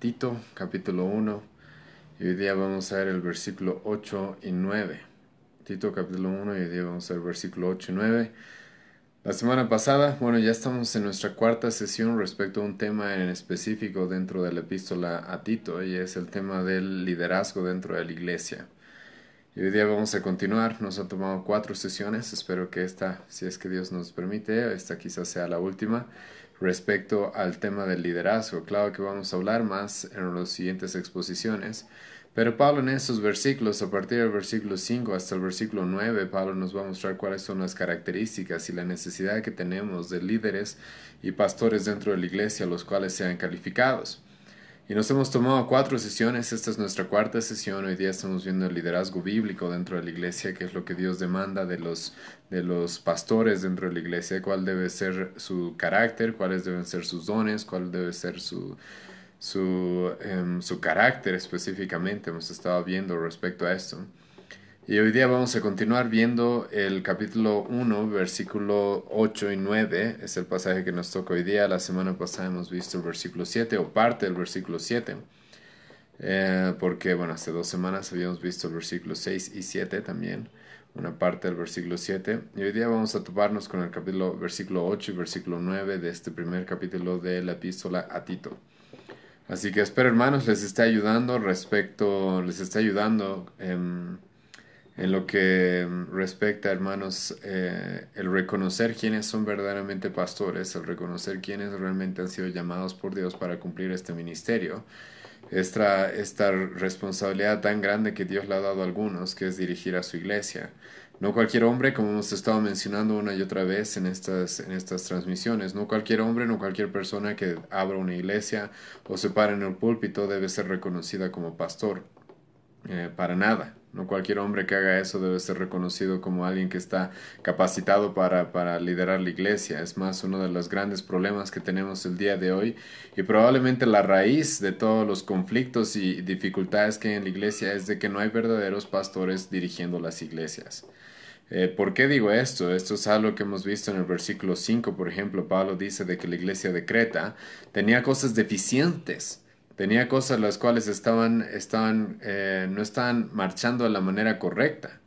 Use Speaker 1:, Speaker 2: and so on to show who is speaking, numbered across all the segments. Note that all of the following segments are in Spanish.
Speaker 1: Tito, capítulo 1, y hoy día vamos a ver el versículo 8 y 9. Tito, capítulo 1, y hoy día vamos a ver el versículo 8 y 9. La semana pasada, ya estamos en nuestra cuarta sesión respecto a un tema en específico dentro de la epístola a Tito, y es el tema del liderazgo dentro de la iglesia. Y hoy día vamos a continuar. Nos ha tomado 4 sesiones. Espero que esta, si es que Dios nos permite, esta quizás sea la última respecto al tema del liderazgo. Claro que vamos a hablar más en las siguientes exposiciones. Pero Pablo en estos versículos, a partir del versículo 5 hasta el versículo 9, Pablo nos va a mostrar cuáles son las características y la necesidad que tenemos de líderes y pastores dentro de la iglesia, los cuales sean calificados. Y nos hemos tomado 4 sesiones, esta es nuestra cuarta sesión. Hoy día estamos viendo el liderazgo bíblico dentro de la iglesia, que es lo que Dios demanda de los pastores dentro de la iglesia, cuál debe ser su carácter, cuáles deben ser sus dones, cuál debe ser su carácter específicamente. Hemos estado viendo respecto a esto. Y hoy día vamos a continuar viendo el capítulo 1, versículo 8 y 9. Es el pasaje que nos toca hoy día. La semana pasada hemos visto el versículo 7 o parte del versículo 7. Porque, hace 2 semanas habíamos visto el versículo 6 y 7 también. Una parte del versículo 7. Y hoy día vamos a toparnos con el versículo 8 y versículo 9 de este primer capítulo de la epístola a Tito. Así que espero, hermanos, les esté ayudando en lo que respecta, hermanos, el reconocer quiénes son verdaderamente pastores, el reconocer quiénes realmente han sido llamados por Dios para cumplir este ministerio, esta responsabilidad tan grande que Dios le ha dado a algunos, que es dirigir a su iglesia. No cualquier hombre, como hemos estado mencionando una y otra vez en estas transmisiones, no cualquier hombre, no cualquier persona que abra una iglesia o se pare en el púlpito debe ser reconocida como pastor. Para nada. No cualquier hombre que haga eso debe ser reconocido como alguien que está capacitado para liderar la iglesia. Es más, uno de los grandes problemas que tenemos el día de hoy y probablemente la raíz de todos los conflictos y dificultades que hay en la iglesia es de que no hay verdaderos pastores dirigiendo las iglesias. ¿Por qué digo esto? Esto es algo que hemos visto en el versículo 5, por ejemplo. Pablo dice de que la iglesia de Creta tenía cosas deficientes. Tenía cosas las cuales no estaban marchando de la manera correcta.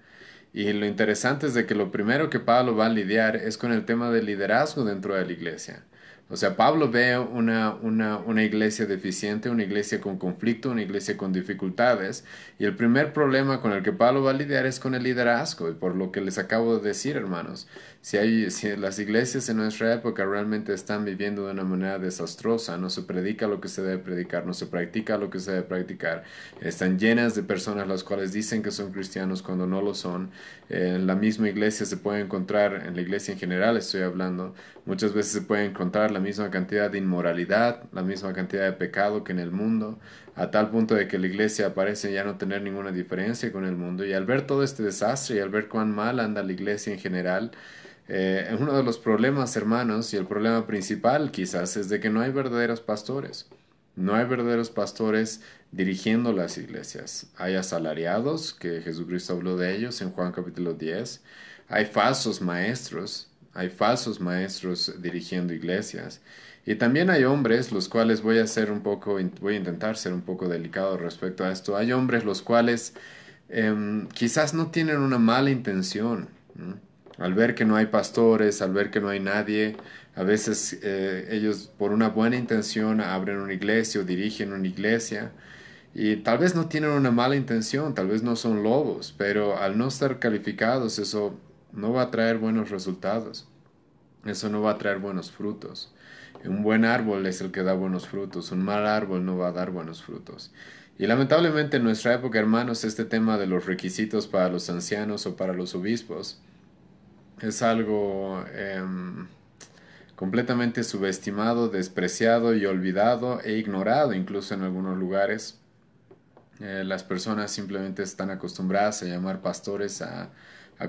Speaker 1: Y lo interesante es de que lo primero que Pablo va a lidiar es con el tema del liderazgo dentro de la iglesia. O sea, Pablo ve una iglesia deficiente, una iglesia con conflicto, una iglesia con dificultades. Y el primer problema con el que Pablo va a lidiar es con el liderazgo. Y por lo que les acabo de decir, hermanos, si las iglesias en nuestra época realmente están viviendo de una manera desastrosa, no se predica lo que se debe predicar, no se practica lo que se debe practicar, están llenas de personas las cuales dicen que son cristianos cuando no lo son. En la misma iglesia se puede encontrar, en la iglesia en general estoy hablando, muchas veces se puede encontrar la misma cantidad de inmoralidad, la misma cantidad de pecado que en el mundo, a tal punto de que la iglesia parece ya no tener ninguna diferencia con el mundo. Y al ver todo este desastre y al ver cuán mal anda la iglesia en general, uno de los problemas, hermanos, y el problema principal quizás es de que no hay verdaderos pastores. No hay verdaderos pastores dirigiendo las iglesias. Hay asalariados, que Jesucristo habló de ellos en Juan capítulo 10. Hay falsos maestros dirigiendo iglesias. Y también hay hombres, los cuales voy a intentar ser un poco delicado respecto a esto. Hay hombres los cuales quizás no tienen una mala intención, ¿no? Al ver que no hay pastores, al ver que no hay nadie, a veces ellos por una buena intención abren una iglesia o dirigen una iglesia y tal vez no tienen una mala intención, tal vez no son lobos, pero al no estar calificados eso no va a traer buenos resultados, eso no va a traer buenos frutos. Un buen árbol es el que da buenos frutos, un mal árbol no va a dar buenos frutos. Y lamentablemente en nuestra época, hermanos, este tema de los requisitos para los ancianos o para los obispos es algo completamente subestimado, despreciado y olvidado e ignorado incluso en algunos lugares. Las personas simplemente están acostumbradas a llamar pastores a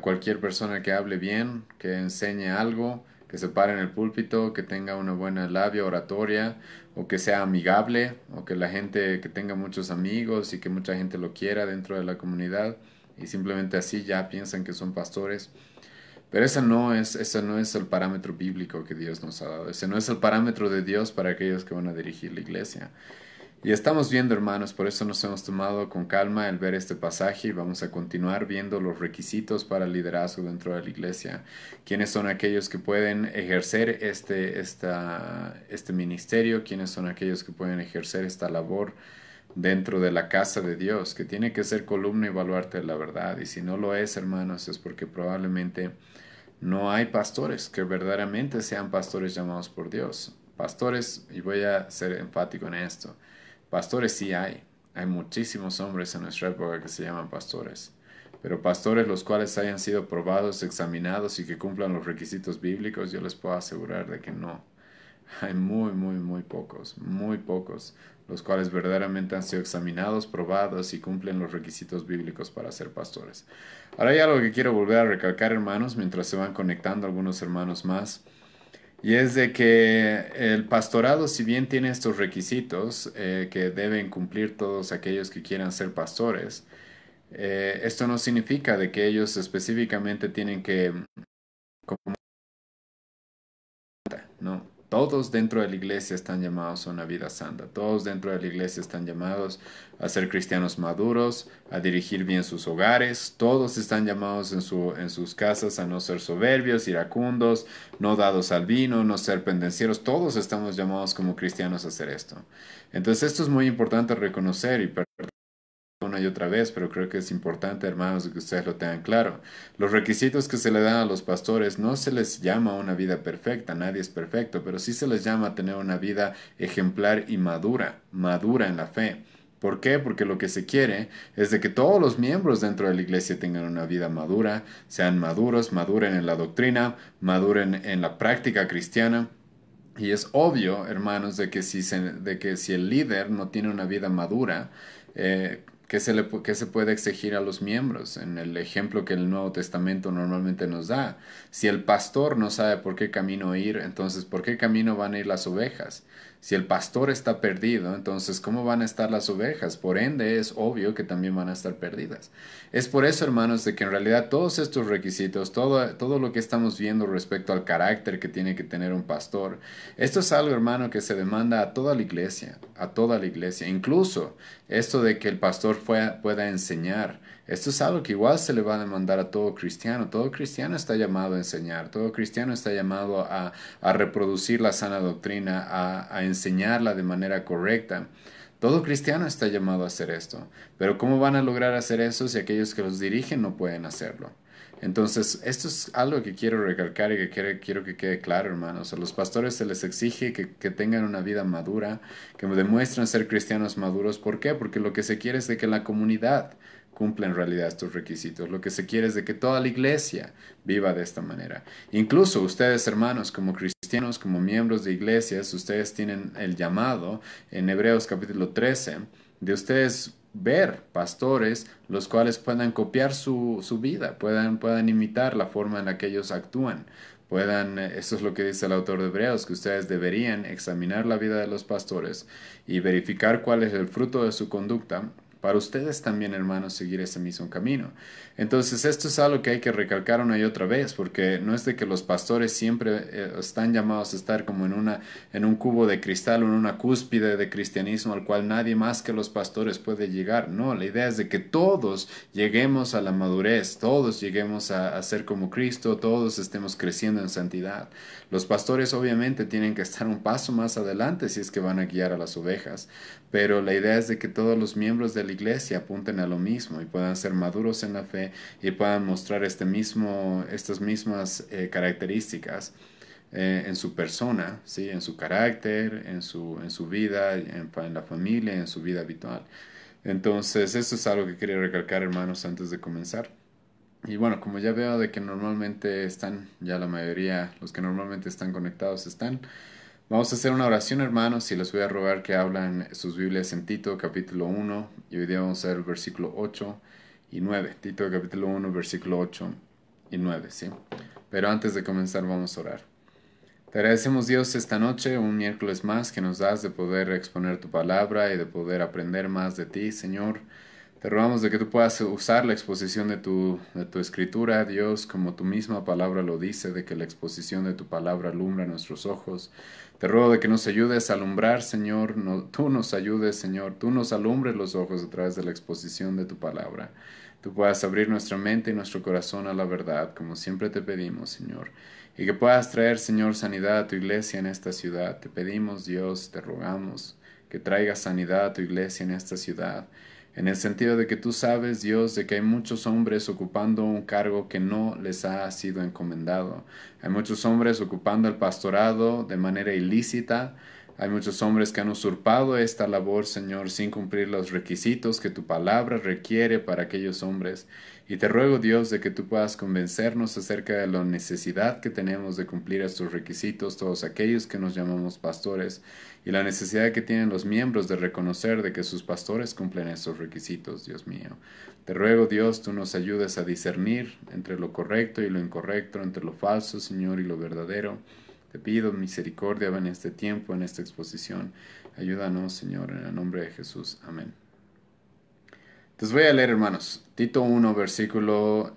Speaker 1: cualquier persona que hable bien, que enseñe algo, que se pare en el púlpito, que tenga una buena labia oratoria, o que sea amigable, o que la gente, que tenga muchos amigos y que mucha gente lo quiera dentro de la comunidad, y simplemente así ya piensan que son pastores. Pero ese no es el parámetro bíblico que Dios nos ha dado. Ese no es el parámetro de Dios para aquellos que van a dirigir la iglesia. Y estamos viendo, hermanos, por eso nos hemos tomado con calma el ver este pasaje y vamos a continuar viendo los requisitos para el liderazgo dentro de la iglesia. ¿Quiénes son aquellos que pueden ejercer este ministerio? ¿Quiénes son aquellos que pueden ejercer esta labor dentro de la casa de Dios? Que tiene que ser columna y baluarte de la verdad. Y si no lo es, hermanos, es porque probablemente no hay pastores que verdaderamente sean pastores llamados por Dios. Pastores, y voy a ser enfático en esto, pastores sí hay. Hay muchísimos hombres en nuestra época que se llaman pastores. Pero pastores los cuales hayan sido probados, examinados y que cumplan los requisitos bíblicos, yo les puedo asegurar de que no. Hay muy pocos, los cuales verdaderamente han sido examinados, probados y cumplen los requisitos bíblicos para ser pastores. Ahora hay algo que quiero volver a recalcar, hermanos, mientras se van conectando algunos hermanos más. Y es de que el pastorado, si bien tiene estos requisitos que deben cumplir todos aquellos que quieran ser pastores, esto no significa de que ellos específicamente tienen que, no, todos dentro de la iglesia están llamados a una vida santa. Todos dentro de la iglesia están llamados a ser cristianos maduros, a dirigir bien sus hogares. Todos están llamados en sus casas a no ser soberbios, iracundos, no dados al vino, no ser pendencieros. Todos estamos llamados como cristianos a hacer esto. Entonces esto es muy importante reconocer y una y otra vez, pero creo que es importante, hermanos, que ustedes lo tengan claro. Los requisitos que se le dan a los pastores no se les llama una vida perfecta, nadie es perfecto, pero sí se les llama tener una vida ejemplar y madura, madura en la fe. ¿Por qué? Porque lo que se quiere es de que todos los miembros dentro de la iglesia tengan una vida madura, sean maduros, maduren en la doctrina, maduren en la práctica cristiana. Y es obvio, hermanos, de que si el líder no tiene una vida madura, qué se puede exigir a los miembros? En el ejemplo que el Nuevo Testamento normalmente nos da. Si el pastor no sabe por qué camino ir, entonces ¿por qué camino van a ir las ovejas? Si el pastor está perdido, entonces ¿cómo van a estar las ovejas? Por ende, es obvio que también van a estar perdidas. Es por eso, hermanos, de que en realidad todos estos requisitos, todo lo que estamos viendo respecto al carácter que tiene que tener un pastor, esto es algo, hermano, que se demanda a toda la iglesia, a toda la iglesia. Incluso esto de que el pastor pueda enseñar, esto es algo que igual se le va a demandar a todo cristiano. Todo cristiano está llamado a enseñar, todo cristiano está llamado a reproducir la sana doctrina, a enseñarla de manera correcta. Todo cristiano está llamado a hacer esto. Pero ¿cómo van a lograr hacer eso si aquellos que los dirigen no pueden hacerlo? Entonces, esto es algo que quiero recalcar y que quiero que quede claro, hermanos. A los pastores se les exige que tengan una vida madura, que demuestren ser cristianos maduros. ¿Por qué? Porque lo que se quiere es de que la comunidad cumpla en realidad estos requisitos. Lo que se quiere es de que toda la iglesia viva de esta manera. Incluso ustedes, hermanos, como cristianos, como miembros de iglesias, ustedes tienen el llamado en Hebreos capítulo 13 de ustedes ver pastores los cuales puedan copiar su vida, puedan imitar la forma en la que ellos actúan. Eso es lo que dice el autor de Hebreos, que ustedes deberían examinar la vida de los pastores y verificar cuál es el fruto de su conducta para ustedes también, hermanos, seguir ese mismo camino. Entonces, esto es algo que hay que recalcar una y otra vez, porque no es de que los pastores siempre están llamados a estar como en un cubo de cristal o en una cúspide de cristianismo al cual nadie más que los pastores puede llegar. No, la idea es de que todos lleguemos a la madurez, todos lleguemos a ser como Cristo, todos estemos creciendo en santidad. Los pastores obviamente tienen que estar un paso más adelante si es que van a guiar a las ovejas, pero la idea es de que todos los miembros de la iglesia apunten a lo mismo y puedan ser maduros en la fe y puedan mostrar estas mismas características en su persona, ¿sí? En su carácter, en su vida, en la familia, en su vida habitual. Entonces, eso es algo que quería recalcar, hermanos, antes de comenzar. Y bueno, como ya veo de que normalmente están, ya la mayoría, los que normalmente están conectados están, vamos a hacer una oración, hermanos, y les voy a rogar que hablan sus Biblias en Tito capítulo 1, y hoy día vamos a ver el versículo 8 y 9. Tito capítulo 1, versículo 8 y 9, ¿sí? Pero antes de comenzar vamos a orar. Te agradecemos, Dios, esta noche, un miércoles más que nos das de poder exponer tu palabra y de poder aprender más de ti, Señor. Te rogamos de que tú puedas usar la exposición de tu escritura, Dios, como tu misma palabra lo dice, de que la exposición de tu palabra alumbra nuestros ojos. Te ruego de que nos ayudes a alumbrar, Señor, tú nos ayudes, Señor, tú nos alumbres los ojos a través de la exposición de tu palabra. Tú puedas abrir nuestra mente y nuestro corazón a la verdad, como siempre te pedimos, Señor. Y que puedas traer, Señor, sanidad a tu iglesia en esta ciudad. Te pedimos, Dios, te rogamos que traigas sanidad a tu iglesia en esta ciudad, en el sentido de que tú sabes, Dios, de que hay muchos hombres ocupando un cargo que no les ha sido encomendado. Hay muchos hombres ocupando el pastorado de manera ilícita. Hay muchos hombres que han usurpado esta labor, Señor, sin cumplir los requisitos que tu palabra requiere para aquellos hombres. Y te ruego, Dios, de que tú puedas convencernos acerca de la necesidad que tenemos de cumplir estos requisitos, todos aquellos que nos llamamos pastores, y la necesidad que tienen los miembros de reconocer de que sus pastores cumplen estos requisitos, Dios mío. Te ruego, Dios, tú nos ayudes a discernir entre lo correcto y lo incorrecto, entre lo falso, Señor, y lo verdadero. Te pido misericordia en este tiempo, en esta exposición. Ayúdanos, Señor, en el nombre de Jesús. Amén. Entonces voy a leer, hermanos, Tito 1, versículo...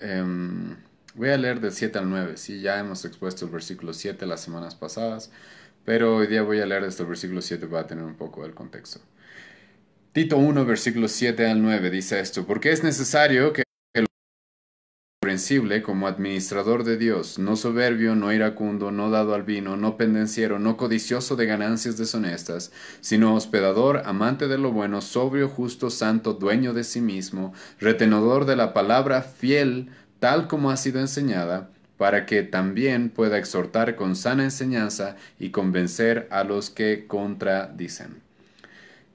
Speaker 1: voy a leer del 7 al 9. Sí, ya hemos expuesto el versículo 7 las semanas pasadas, pero hoy día voy a leer desde el versículo 7 para tener un poco del contexto. Tito 1, versículos 7 al 9 dice esto: porque es necesario que el comprensible como administrador de Dios, no soberbio, no iracundo, no dado al vino, no pendenciero, no codicioso de ganancias deshonestas, sino hospedador, amante de lo bueno, sobrio, justo, santo, dueño de sí mismo, retenedor de la palabra, fiel, tal como ha sido enseñada, para que también pueda exhortar con sana enseñanza y convencer a los que contradicen.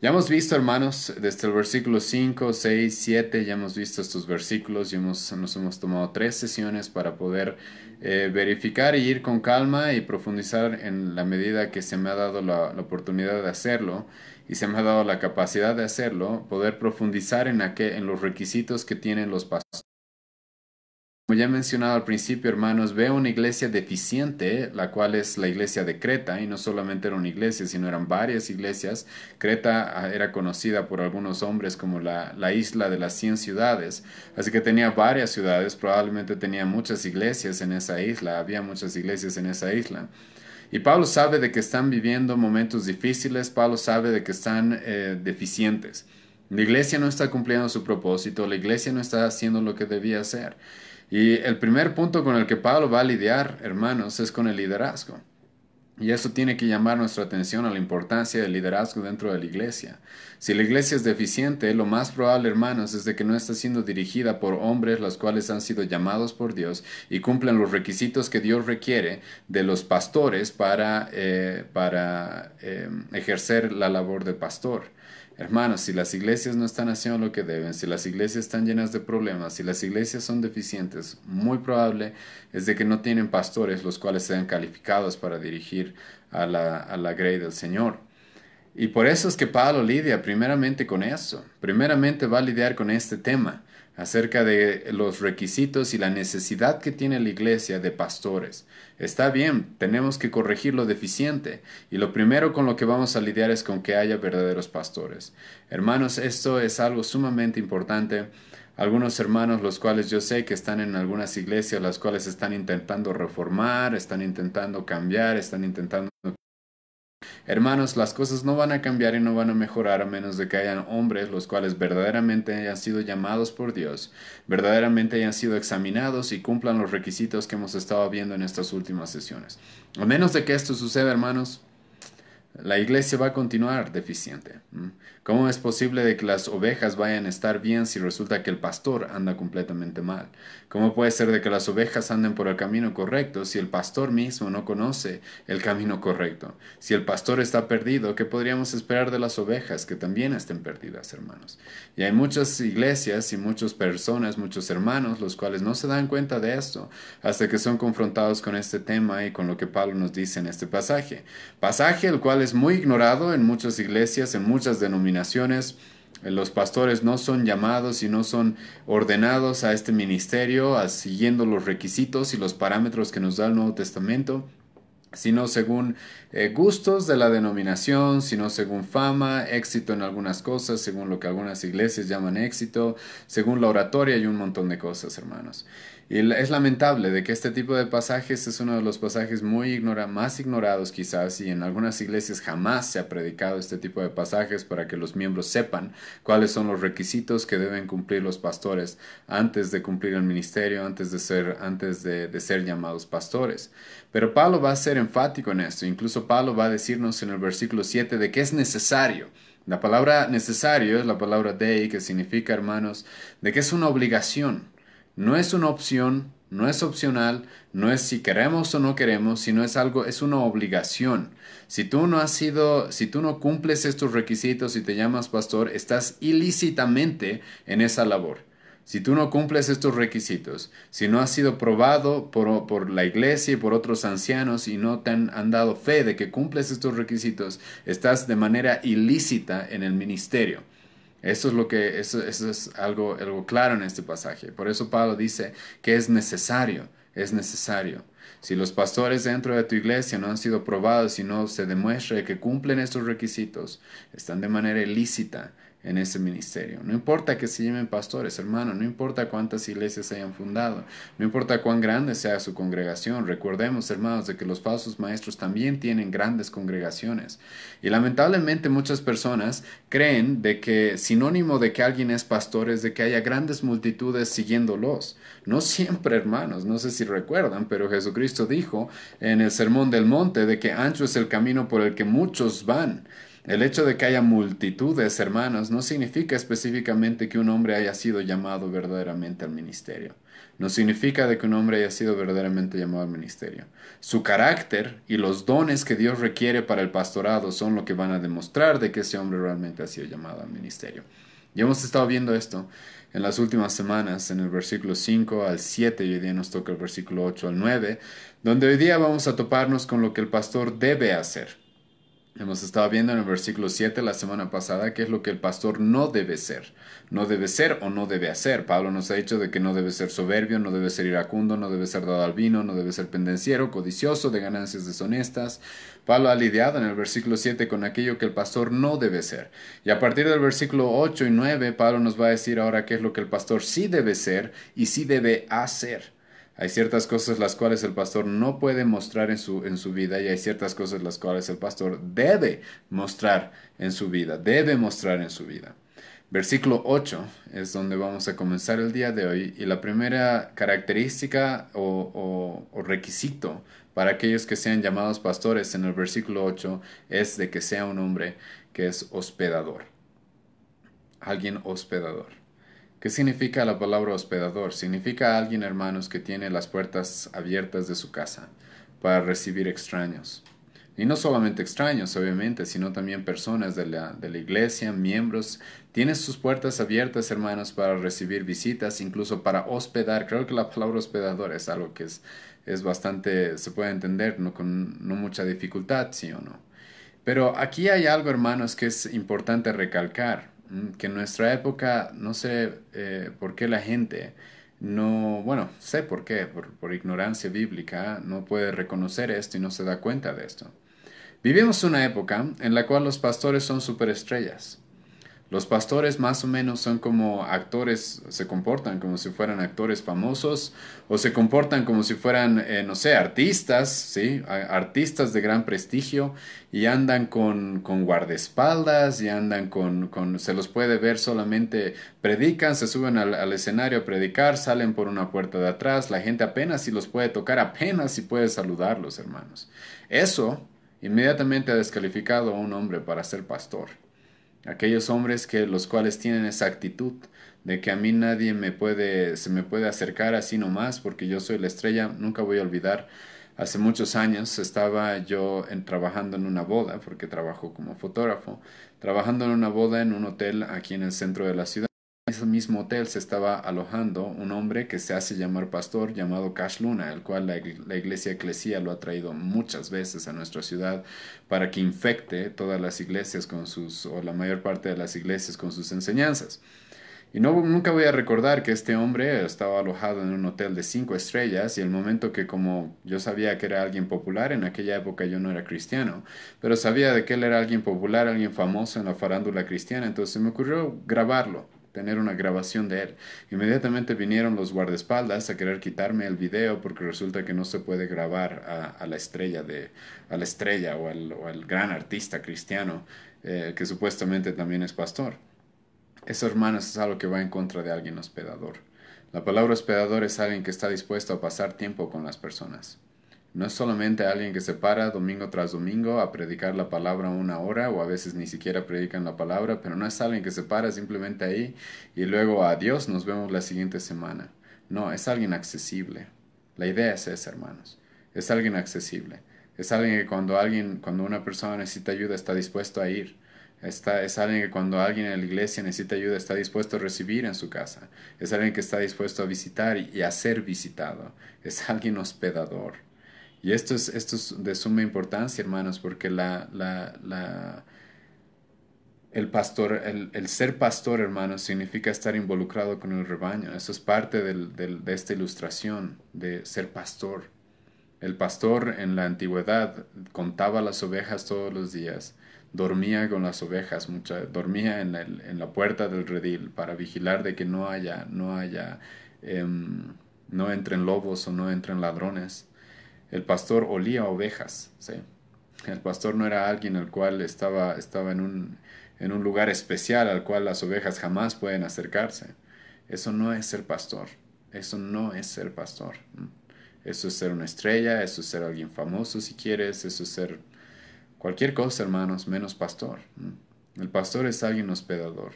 Speaker 1: Ya hemos visto, hermanos, desde el versículo 5, 6, 7, ya hemos visto estos versículos y nos hemos tomado 3 sesiones para poder verificar y ir con calma y profundizar en la medida que se me ha dado la oportunidad de hacerlo y se me ha dado la capacidad de hacerlo, poder profundizar en los requisitos que tienen los pastores. Como ya he mencionado al principio, hermanos, veo una iglesia deficiente, la cual es la iglesia de Creta, y no solamente era una iglesia, sino eran varias iglesias. Creta era conocida por algunos hombres como la isla de las 100 ciudades, así que tenía varias ciudades, probablemente tenía muchas iglesias en esa isla, había muchas iglesias en esa isla. Y Pablo sabe de que están viviendo momentos difíciles, Pablo sabe de que están deficientes. La iglesia no está cumpliendo su propósito, la iglesia no está haciendo lo que debía hacer. Y el primer punto con el que Pablo va a lidiar, hermanos, es con el liderazgo. Y eso tiene que llamar nuestra atención a la importancia del liderazgo dentro de la iglesia. Si la iglesia es deficiente, lo más probable, hermanos, es de que no está siendo dirigida por hombres los cuales han sido llamados por Dios y cumplen los requisitos que Dios requiere de los pastores para ejercer la labor de pastor. Hermanos, si las iglesias no están haciendo lo que deben, si las iglesias están llenas de problemas, si las iglesias son deficientes, muy probable es de que no tienen pastores los cuales sean calificados para dirigir a la grey del Señor. Y por eso es que Pablo lidia primeramente con eso. Primeramente va a lidiar con este tema acerca de los requisitos y la necesidad que tiene la iglesia de pastores. Está bien, tenemos que corregir lo deficiente y lo primero con lo que vamos a lidiar es con que haya verdaderos pastores. Hermanos, esto es algo sumamente importante. Algunos hermanos, los cuales yo sé que están en algunas iglesias, las cuales están intentando reformar, están intentando cambiar, están intentando... Hermanos, las cosas no van a cambiar y no van a mejorar a menos de que hayan hombres los cuales verdaderamente hayan sido llamados por Dios, verdaderamente hayan sido examinados y cumplan los requisitos que hemos estado viendo en estas últimas sesiones. A menos de que esto suceda, hermanos, la iglesia va a continuar deficiente. ¿Cómo es posible de que las ovejas vayan a estar bien si resulta que el pastor anda completamente mal? ¿Cómo puede ser de que las ovejas anden por el camino correcto si el pastor mismo no conoce el camino correcto? Si el pastor está perdido, ¿qué podríamos esperar de las ovejas que también estén perdidas, hermanos? Y hay muchas iglesias y muchas personas, muchos hermanos, los cuales no se dan cuenta de esto hasta que son confrontados con este tema y con lo que Pablo nos dice en este pasaje. Pasaje el cual es muy ignorado en muchas iglesias, en muchas denominaciones. Los pastores no son llamados y no son ordenados a este ministerio siguiendo los requisitos y los parámetros que nos da el Nuevo Testamento. sino según gustos de la denominación, sino según fama, éxito en algunas cosas, según lo que algunas iglesias llaman éxito, según la oratoria y un montón de cosas, hermanos. Y es lamentable de que este tipo de pasajes es uno de los pasajes más ignorados quizás, y en algunas iglesias jamás se ha predicado este tipo de pasajes para que los miembros sepan cuáles son los requisitos que deben cumplir los pastores antes de cumplir el ministerio, antes de ser llamados pastores. Pero Pablo va a ser enfático en esto. Incluso Pablo va a decirnos en el versículo 7 de que es necesario. La palabra necesario es la palabra dei, que significa, hermanos, de que es una obligación. No es una opción, no es opcional, no es si queremos o no queremos, sino es una obligación. Si tú no cumples estos requisitos y te llamas pastor, estás ilícitamente en esa labor. Si tú no cumples estos requisitos, si no has sido probado por la iglesia y por otros ancianos y no te han dado fe de que cumples estos requisitos, estás de manera ilícita en el ministerio. Eso es algo claro en este pasaje. Por eso Pablo dice que es necesario, es necesario. Si los pastores dentro de tu iglesia no han sido probados y no se demuestra que cumplen estos requisitos, están de manera ilícita en ese ministerio. No importa que se llamen pastores, hermano, no importa cuántas iglesias se hayan fundado, no importa cuán grande sea su congregación. Recordemos, hermanos, de que los falsos maestros también tienen grandes congregaciones. Y lamentablemente muchas personas creen de que sinónimo de que alguien es pastor es de que haya grandes multitudes siguiéndolos. No siempre, hermanos, no sé si recuerdan, pero Jesucristo dijo en el Sermón del Monte de que ancho es el camino por el que muchos van. El hecho de que haya multitudes, hermanos, no significa específicamente que un hombre haya sido llamado verdaderamente al ministerio. No significa de que un hombre haya sido verdaderamente llamado al ministerio. Su carácter y los dones que Dios requiere para el pastorado son lo que van a demostrar de que ese hombre realmente ha sido llamado al ministerio. Y hemos estado viendo esto en las últimas semanas, en el versículo 5 al 7, y hoy día nos toca el versículo 8 al 9, donde hoy día vamos a toparnos con lo que el pastor debe hacer. Hemos estado viendo en el versículo 7 la semana pasada qué es lo que el pastor no debe ser. No debe ser o no debe hacer. Pablo nos ha dicho de que no debe ser soberbio, no debe ser iracundo, no debe ser dado al vino, no debe ser pendenciero, codicioso de ganancias deshonestas. Pablo ha lidiado en el versículo 7 con aquello que el pastor no debe ser. Y a partir del versículo 8 y 9, Pablo nos va a decir ahora qué es lo que el pastor sí debe ser y sí debe hacer. Hay ciertas cosas las cuales el pastor no puede mostrar en su vida, y hay ciertas cosas las cuales el pastor debe mostrar en su vida, debe mostrar en su vida. Versículo 8 es donde vamos a comenzar el día de hoy, y la primera característica o requisito para aquellos que sean llamados pastores en el versículo 8 es de que sea un hombre que es hospedador, alguien hospedador. ¿Qué significa la palabra hospedador? Significa alguien, hermanos, que tiene las puertas abiertas de su casa para recibir extraños. Y no solamente extraños, obviamente, sino también personas de la iglesia, miembros. Tiene sus puertas abiertas, hermanos, para recibir visitas, incluso para hospedar. Creo que la palabra hospedador es algo que es bastante, se puede entender, con no mucha dificultad, sí o no. Pero aquí hay algo, hermanos, que es importante recalcar, que en nuestra época, no sé por qué la gente no, bueno, sé por qué, por ignorancia bíblica, no puede reconocer esto y no se da cuenta de esto. Vivimos una época en la cual los pastores son superestrellas. Los pastores más o menos son como actores, se comportan como si fueran actores famosos o se comportan como si fueran, no sé, artistas, ¿sí? Artistas de gran prestigio, y andan con guardaespaldas y andan se los puede ver solamente, predican, se suben al escenario a predicar, salen por una puerta de atrás, la gente apenas si los puede tocar, apenas si puede saludarlos, hermanos. Eso inmediatamente ha descalificado a un hombre para ser pastor. Aquellos hombres los cuales tienen esa actitud de que a mí nadie se me puede acercar así nomás porque yo soy la estrella. Nunca voy a olvidar, hace muchos años estaba yo trabajando en una boda, porque trabajo como fotógrafo, trabajando en una boda en un hotel aquí en el centro de la ciudad. En ese mismo hotel se estaba alojando un hombre que se hace llamar pastor, llamado Cash Luna, el cual la iglesia Eclesia lo ha traído muchas veces a nuestra ciudad para que infecte todas las iglesias o la mayor parte de las iglesias con sus enseñanzas. Y no, nunca voy a recordar que este hombre estaba alojado en un hotel de 5 estrellas y el momento que como yo sabía que era alguien popular, en aquella época yo no era cristiano, pero sabía de que él era alguien popular, alguien famoso en la farándula cristiana, entonces se me ocurrió grabarlo, tener una grabación de él. Inmediatamente vinieron los guardaespaldas a querer quitarme el video porque resulta que no se puede grabar a la estrella a la estrella o al gran artista cristiano que supuestamente también es pastor. Eso, hermanos, es algo que va en contra de alguien hospedador. La palabra hospedador es alguien que está dispuesto a pasar tiempo con las personas. No es solamente alguien que se para domingo tras domingo a predicar la palabra 1 hora o a veces ni siquiera predican la palabra, pero no es alguien que se para simplemente ahí y luego adiós, nos vemos la siguiente semana. No, es alguien accesible. La idea es esa, hermanos. Es alguien accesible. Es alguien que cuando una persona necesita ayuda está dispuesto a ir. Es alguien que cuando alguien en la iglesia necesita ayuda está dispuesto a recibir en su casa. Es alguien que está dispuesto a visitar y a ser visitado. Es alguien hospedador. Y esto es de suma importancia, hermanos, porque el ser pastor, hermanos, significa estar involucrado con el rebaño. Eso es parte de esta ilustración de ser pastor. El pastor en la antigüedad contaba las ovejas todos los días, dormía con las ovejas, dormía en la puerta del redil para vigilar de que no entren lobos o no entren ladrones. El pastor olía ovejas, ¿sí? El pastor no era alguien al cual estaba en un lugar especial al cual las ovejas jamás pueden acercarse. Eso no es ser pastor. Eso no es ser pastor. Eso es ser una estrella, eso es ser alguien famoso si quieres, eso es ser cualquier cosa, hermanos, menos pastor. El pastor es alguien hospedador.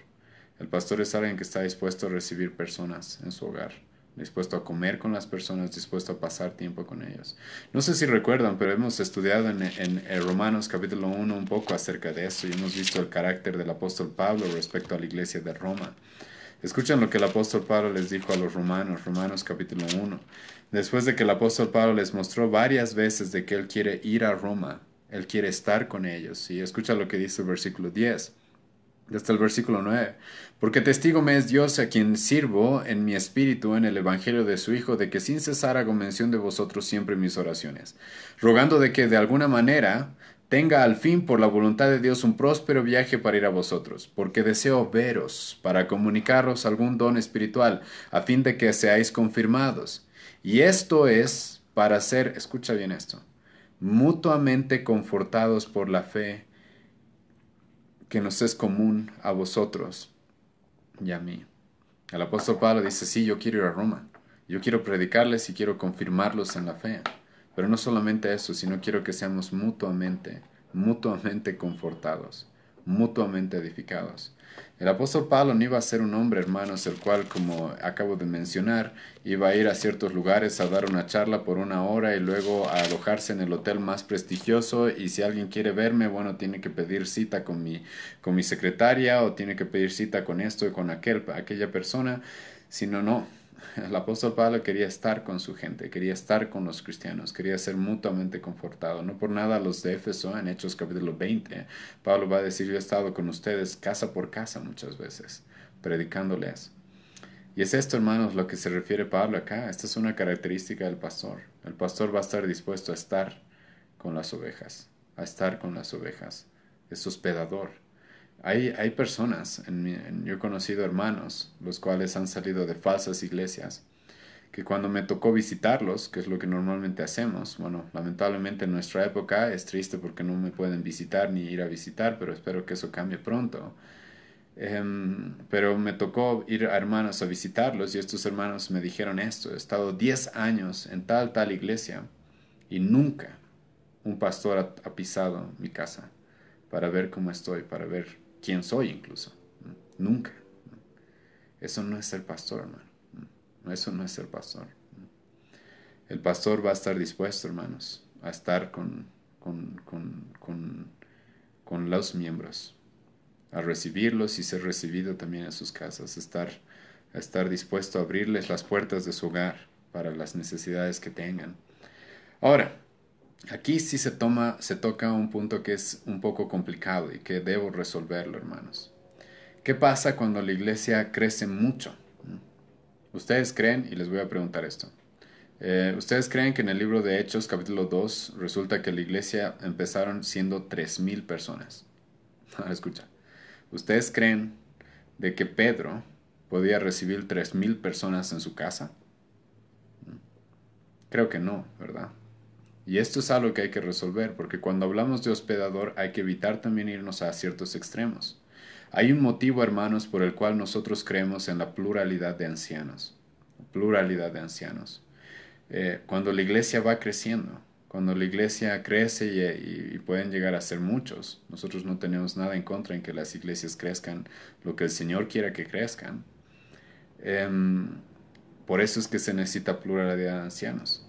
Speaker 1: El pastor es alguien que está dispuesto a recibir personas en su hogar, dispuesto a comer con las personas, dispuesto a pasar tiempo con ellos. No sé si recuerdan, pero hemos estudiado en Romanos capítulo 1 un poco acerca de eso y hemos visto el carácter del apóstol Pablo respecto a la iglesia de Roma. Escuchen lo que el apóstol Pablo les dijo a los romanos, Romanos capítulo 1. Después de que el apóstol Pablo les mostró varias veces de que él quiere ir a Roma, él quiere estar con ellos. Y escucha lo que dice el versículo 10, hasta el versículo 9. Porque testigo me es Dios a quien sirvo en mi espíritu en el evangelio de su Hijo, de que sin cesar hago mención de vosotros siempre en mis oraciones, rogando de que de alguna manera tenga al fin por la voluntad de Dios un próspero viaje para ir a vosotros, porque deseo veros para comunicaros algún don espiritual, a fin de que seáis confirmados. Y esto es para ser, escucha bien esto, mutuamente confortados por la fe que nos es común a vosotros y a mí. El apóstol Pablo dice, sí, yo quiero ir a Roma, yo quiero predicarles y quiero confirmarlos en la fe, pero no solamente eso, sino quiero que seamos mutuamente confortados, mutuamente edificados. El apóstol Pablo no iba a ser un hombre, hermanos, el cual, como acabo de mencionar, iba a ir a ciertos lugares a dar una charla por 1 hora y luego a alojarse en el hotel más prestigioso y si alguien quiere verme, bueno, tiene que pedir cita con mi secretaria o tiene que pedir cita con esto y con aquella persona, sino no. El apóstol Pablo quería estar con su gente, quería estar con los cristianos, quería ser mutuamente confortado. No por nada los de Éfeso, en Hechos capítulo 20, Pablo va a decir, yo he estado con ustedes casa por casa muchas veces, predicándoles. Y es esto, hermanos, lo que se refiere Pablo acá. Esta es una característica del pastor. El pastor va a estar dispuesto a estar con las ovejas, a estar con las ovejas. Es hospedador. Hay personas, yo he conocido hermanos, los cuales han salido de falsas iglesias, que cuando me tocó visitarlos, que es lo que normalmente hacemos, bueno, lamentablemente en nuestra época es triste porque no me pueden visitar ni ir a visitar, pero espero que eso cambie pronto. Pero me tocó ir a hermanos a visitarlos y estos hermanos me dijeron esto, he estado 10 años en tal iglesia y nunca un pastor ha pisado mi casa para ver cómo estoy, para ver quién soy incluso. Nunca. Eso no es ser pastor, hermano. Eso no es ser pastor. El pastor va a estar dispuesto, hermanos, a estar con los miembros, a recibirlos y ser recibido también en sus casas, a estar dispuesto a abrirles las puertas de su hogar para las necesidades que tengan. Ahora, aquí sí se toca un punto que es un poco complicado y que debo resolverlo, hermanos. ¿Qué pasa cuando la iglesia crece mucho? ¿Ustedes creen? Y les voy a preguntar esto. ¿Ustedes creen que en el libro de Hechos, capítulo 2, resulta que la iglesia empezaron siendo 3,000 personas? Ahora escucha. ¿Ustedes creen de que Pedro podía recibir 3,000 personas en su casa? Creo que no, ¿verdad? Y esto es algo que hay que resolver, porque cuando hablamos de hospedador hay que evitar también irnos a ciertos extremos. Hay un motivo, hermanos, por el cual nosotros creemos en la pluralidad de ancianos. Pluralidad de ancianos. Cuando la iglesia va creciendo, cuando la iglesia crece y pueden llegar a ser muchos, nosotros no tenemos nada en contra en que las iglesias crezcan lo que el Señor quiera que crezcan. Em, por eso es que se necesita pluralidad de ancianos.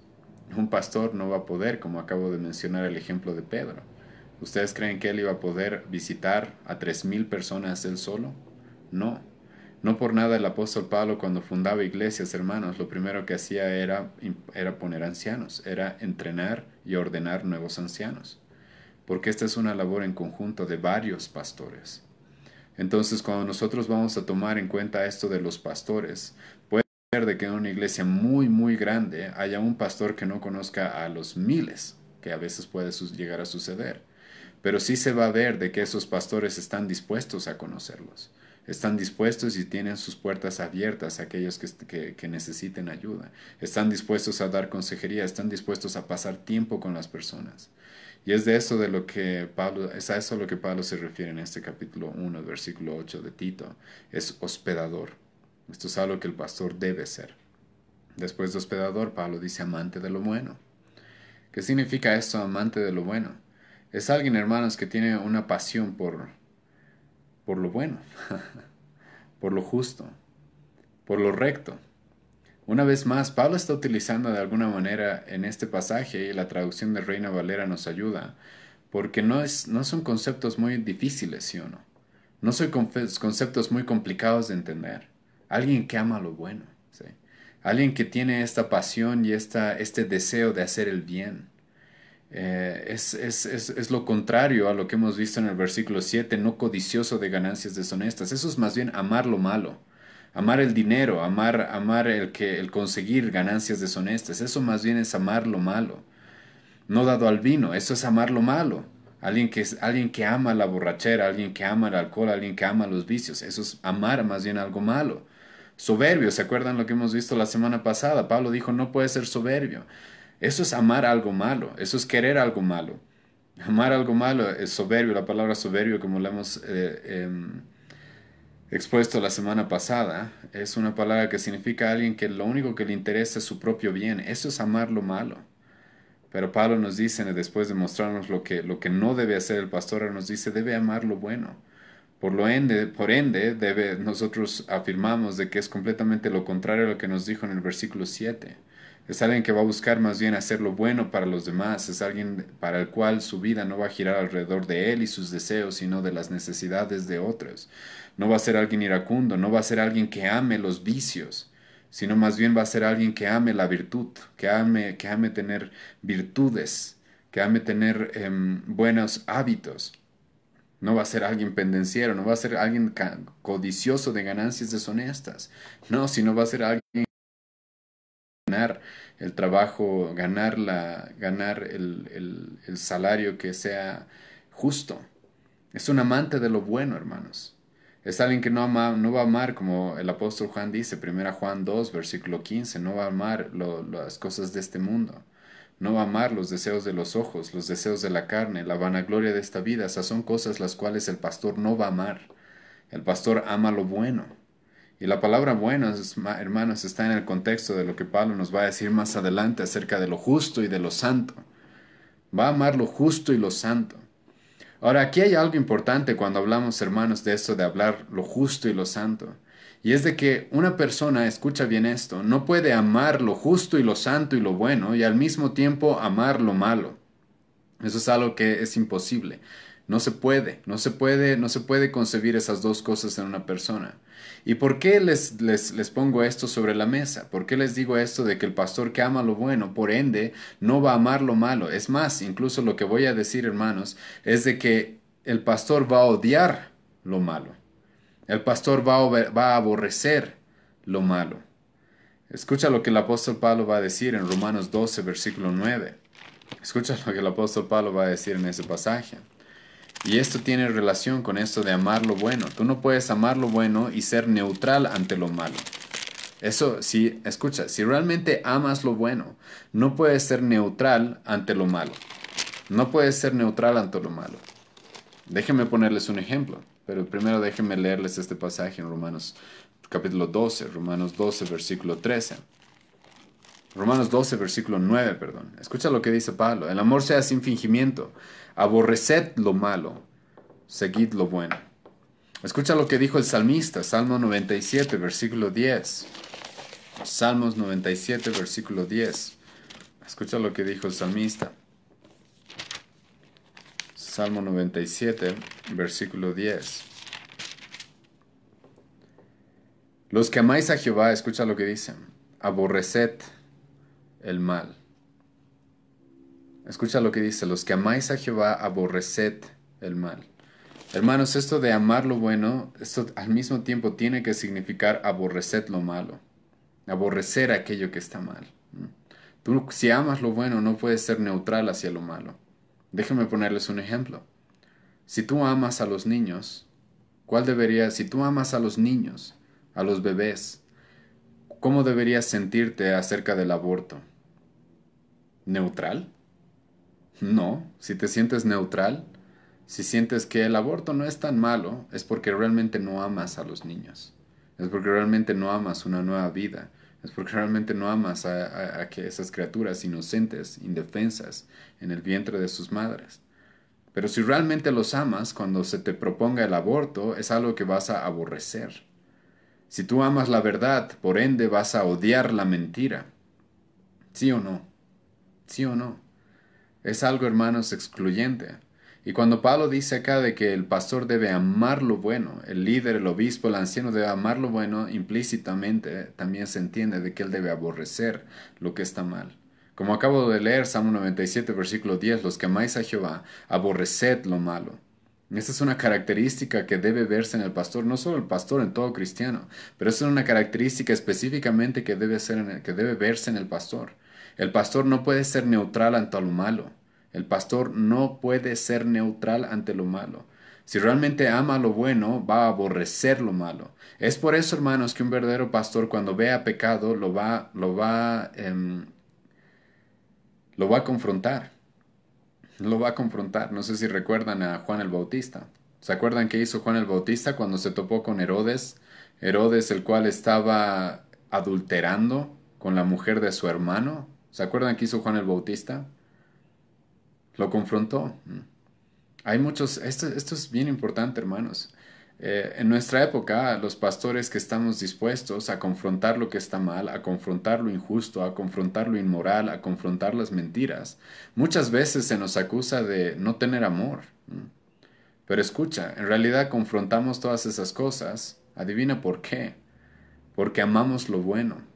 Speaker 1: Un pastor no va a poder, como acabo de mencionar el ejemplo de Pedro. ¿Ustedes creen que él iba a poder visitar a 3,000 personas él solo? No. No por nada el apóstol Pablo cuando fundaba iglesias, hermanos, lo primero que hacía era poner ancianos, era entrenar y ordenar nuevos ancianos. Porque esta es una labor en conjunto de varios pastores. Entonces, cuando nosotros vamos a tomar en cuenta esto de los pastores, puede ser de que en una iglesia muy, muy grande haya un pastor que no conozca a los miles, que a veces puede llegar a suceder. Pero sí se va a ver de que esos pastores están dispuestos a conocerlos. Están dispuestos y tienen sus puertas abiertas a aquellos que necesiten ayuda. Están dispuestos a dar consejería, están dispuestos a pasar tiempo con las personas. Y es de eso de lo que Pablo, es a eso a lo que Pablo se refiere en este capítulo 1, versículo 8 de Tito. Es hospedador. Esto es algo que el pastor debe ser. Después de hospedador, Pablo dice amante de lo bueno. ¿Qué significa esto, amante de lo bueno? Es alguien, hermanos, que tiene una pasión por lo bueno, por lo justo, por lo recto. Una vez más, Pablo está utilizando de alguna manera en este pasaje, y la traducción de Reina Valera nos ayuda, porque no son conceptos muy difíciles, ¿sí o no? No son conceptos muy complicados de entender. Alguien que ama lo bueno, ¿sí? Alguien que tiene esta pasión y este deseo de hacer el bien. Es lo contrario a lo que hemos visto en el versículo 7, no codicioso de ganancias deshonestas. Eso es más bien amar lo malo, amar el dinero, amar el conseguir ganancias deshonestas. Eso más bien es amar lo malo. No dado al vino, eso es amar lo malo. Alguien que ama la borrachera, alguien que ama el alcohol, alguien que ama los vicios. Eso es amar más bien algo malo. Soberbio, ¿se acuerdan lo que hemos visto la semana pasada? Pablo dijo, no puede ser soberbio. Eso es amar algo malo, eso es querer algo malo. Amar algo malo es soberbio, la palabra soberbio, como la hemos expuesto la semana pasada, es una palabra que significa alguien que lo único que le interesa es su propio bien. Eso es amar lo malo. Pero Pablo nos dice, después de mostrarnos lo que no debe hacer el pastor, nos dice, debe amar lo bueno. Por ende, nosotros afirmamos de que es completamente lo contrario a lo que nos dijo en el versículo 7. Es alguien que va a buscar más bien hacer lo bueno para los demás. Es alguien para el cual su vida no va a girar alrededor de él y sus deseos, sino de las necesidades de otros. No va a ser alguien iracundo, no va a ser alguien que ame los vicios, sino más bien va a ser alguien que ame la virtud, que ame tener virtudes, que ame tener buenos hábitos. No va a ser alguien pendenciero, no va a ser alguien codicioso de ganancias deshonestas. No, sino va a ser alguien que ganar el trabajo, ganar el salario que sea justo. Es un amante de lo bueno, hermanos. Es alguien que no va a amar, como el apóstol Juan dice, 1 Juan 2, versículo 15, no va a amar las cosas de este mundo. No va a amar los deseos de los ojos, los deseos de la carne, la vanagloria de esta vida. Esas son cosas las cuales el pastor no va a amar. El pastor ama lo bueno. Y la palabra bueno, hermanos, está en el contexto de lo que Pablo nos va a decir más adelante acerca de lo justo y de lo santo. Va a amar lo justo y lo santo. Ahora, aquí hay algo importante cuando hablamos, hermanos, de esto de hablar lo justo y lo santo. Y es de que una persona, escucha bien esto, no puede amar lo justo y lo santo y lo bueno y al mismo tiempo amar lo malo. Eso es algo que es imposible. No se puede concebir esas dos cosas en una persona. ¿Y por qué les pongo esto sobre la mesa? ¿Por qué les digo esto de que el pastor que ama lo bueno, por ende, no va a amar lo malo? Es más, incluso lo que voy a decir, hermanos, es de que el pastor va a odiar lo malo. El pastor va a aborrecer lo malo. Escucha lo que el apóstol Pablo va a decir en Romanos 12, versículo 9. Escucha lo que el apóstol Pablo va a decir en ese pasaje. Y esto tiene relación con esto de amar lo bueno. Tú no puedes amar lo bueno y ser neutral ante lo malo. Eso, si, escucha, si realmente amas lo bueno, no puedes ser neutral ante lo malo. No puedes ser neutral ante lo malo. Déjenme ponerles un ejemplo, pero primero déjenme leerles este pasaje en Romanos capítulo 12, Romanos 12, versículo 13. Romanos 12, versículo 9, perdón. Escucha lo que dice Pablo. El amor sea sin fingimiento. Aborreced lo malo. Seguid lo bueno. Escucha lo que dijo el salmista. Salmo 97, versículo 10. Salmos 97, versículo 10. Escucha lo que dijo el salmista. Salmo 97, versículo 10. Los que amáis a Jehová, escucha lo que dicen. Aborreced el mal. Escucha lo que dice, los que amáis a Jehová, aborreced el mal. Hermanos, esto de amar lo bueno, esto al mismo tiempo tiene que significar aborrecer lo malo. Aborrecer aquello que está mal. Tú, si amas lo bueno, no puedes ser neutral hacia lo malo. Déjenme ponerles un ejemplo. Si tú amas a los niños, si tú amas a los niños, a los bebés, ¿cómo deberías sentirte acerca del aborto? ¿Neutral? No, si te sientes neutral, si sientes que el aborto no es tan malo, es porque realmente no amas a los niños. Es porque realmente no amas una nueva vida. Es porque realmente no amas a que esas criaturas inocentes, indefensas, en el vientre de sus madres. Pero si realmente los amas, cuando se te proponga el aborto, es algo que vas a aborrecer. Si tú amas la verdad, por ende vas a odiar la mentira. ¿Sí o no? ¿Sí o no? Es algo, hermanos, excluyente. Y cuando Pablo dice acá de que el pastor debe amar lo bueno, el líder, el obispo, el anciano debe amar lo bueno, implícitamente también se entiende de que él debe aborrecer lo que está mal. Como acabo de leer, Salmo 97, versículo 10, los que amáis a Jehová, aborreced lo malo. Esta es una característica que debe verse en el pastor, no solo el pastor, en todo cristiano, pero es una característica específicamente que que debe verse en el pastor. El pastor no puede ser neutral ante lo malo. El pastor no puede ser neutral ante lo malo. Si realmente ama lo bueno, va a aborrecer lo malo. Es por eso, hermanos, que un verdadero pastor cuando vea pecado lo va a confrontar. Lo va a confrontar. No sé si recuerdan a Juan el Bautista. ¿Se acuerdan qué hizo Juan el Bautista cuando se topó con Herodes? Herodes, el cual estaba adulterando con la mujer de su hermano. ¿Se acuerdan qué hizo Juan el Bautista? Lo confrontó. Esto es bien importante, hermanos. En nuestra época, los pastores que estamos dispuestos a confrontar lo que está mal, a confrontar lo injusto, a confrontar lo inmoral, a confrontar las mentiras, muchas veces se nos acusa de no tener amor. Pero escucha, en realidad confrontamos todas esas cosas. Adivina por qué. Porque amamos lo bueno.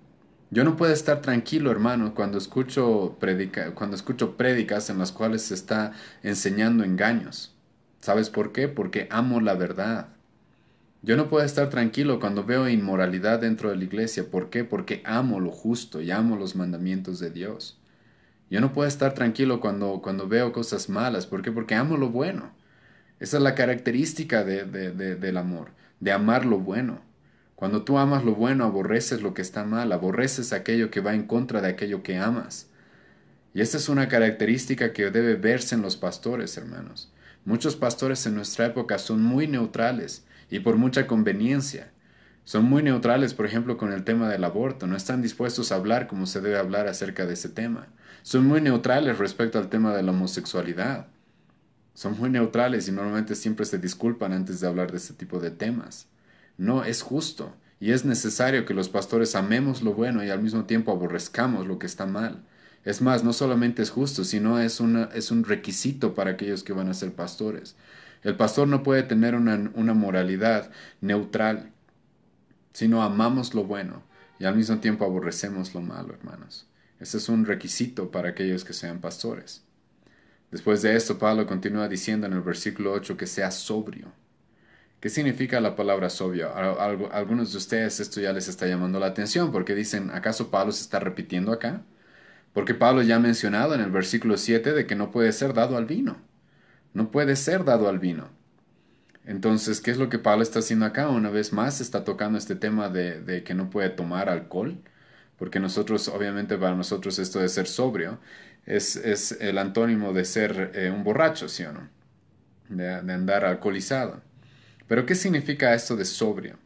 Speaker 1: Yo no puedo estar tranquilo, hermano, cuando escucho prédicas en las cuales se está enseñando engaños. ¿Sabes por qué? Porque amo la verdad. Yo no puedo estar tranquilo cuando veo inmoralidad dentro de la iglesia. ¿Por qué? Porque amo lo justo y amo los mandamientos de Dios. Yo no puedo estar tranquilo cuando veo cosas malas. ¿Por qué? Porque amo lo bueno. Esa es la característica del amor, de amar lo bueno. Cuando tú amas lo bueno, aborreces lo que está mal, aborreces aquello que va en contra de aquello que amas. Y esta es una característica que debe verse en los pastores, hermanos. Muchos pastores en nuestra época son muy neutrales y por mucha conveniencia. Son muy neutrales, por ejemplo, con el tema del aborto. No están dispuestos a hablar como se debe hablar acerca de ese tema. Son muy neutrales respecto al tema de la homosexualidad. Son muy neutrales y normalmente siempre se disculpan antes de hablar de este tipo de temas. No es justo y es necesario que los pastores amemos lo bueno y al mismo tiempo aborrezcamos lo que está mal. Es más, no solamente es justo, sino es un requisito para aquellos que van a ser pastores. El pastor no puede tener una moralidad neutral, sino amamos lo bueno y al mismo tiempo aborrecemos lo malo, hermanos. Ese es un requisito para aquellos que sean pastores. Después de esto, Pablo continúa diciendo en el versículo 8 que sea sobrio, ¿Qué significa la palabra sobrio? Algunos de ustedes esto ya les está llamando la atención porque dicen, ¿acaso Pablo se está repitiendo acá? Porque Pablo ya ha mencionado en el versículo 7 de que no puede ser dado al vino. No puede ser dado al vino. Entonces, ¿qué es lo que Pablo está haciendo acá? Una vez más está tocando este tema de que no puede tomar alcohol, porque nosotros, obviamente para nosotros esto de ser sobrio es el antónimo de ser un borracho, ¿sí o no? De andar alcoholizado. Pero ¿qué significa esto de sobrio?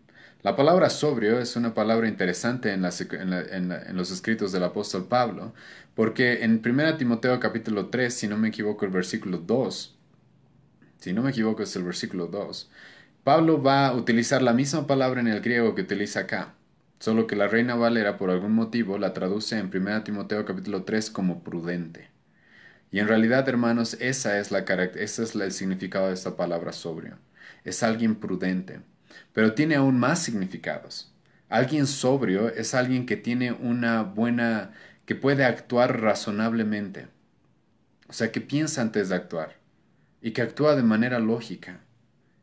Speaker 1: La palabra sobrio es una palabra interesante en los escritos del apóstol Pablo, porque en 1 Timoteo capítulo 3, si no me equivoco, el versículo 2, si no me equivoco es el versículo 2, Pablo va a utilizar la misma palabra en el griego que utiliza acá, solo que la Reina Valera por algún motivo la traduce en 1 Timoteo capítulo 3 como prudente. Y en realidad, hermanos, ese es el significado de esta palabra sobrio. Es alguien prudente, pero tiene aún más significados. Alguien sobrio es alguien que tiene que puede actuar razonablemente. O sea, que piensa antes de actuar y que actúa de manera lógica.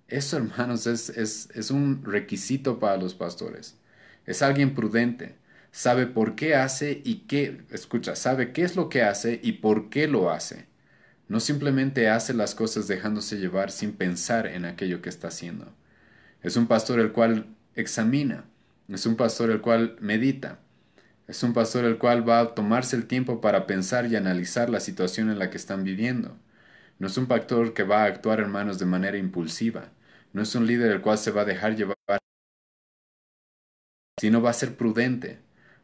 Speaker 1: Eso, hermanos, es un requisito para los pastores. Es alguien prudente, sabe por qué hace sabe qué es lo que hace y por qué lo hace. No simplemente hace las cosas dejándose llevar sin pensar en aquello que está haciendo. Es un pastor el cual examina, es un pastor el cual medita, es un pastor el cual va a tomarse el tiempo para pensar y analizar la situación en la que están viviendo. No es un pastor que va a actuar, hermanos, de manera impulsiva. No es un líder el cual se va a dejar llevar, sino va a ser prudente.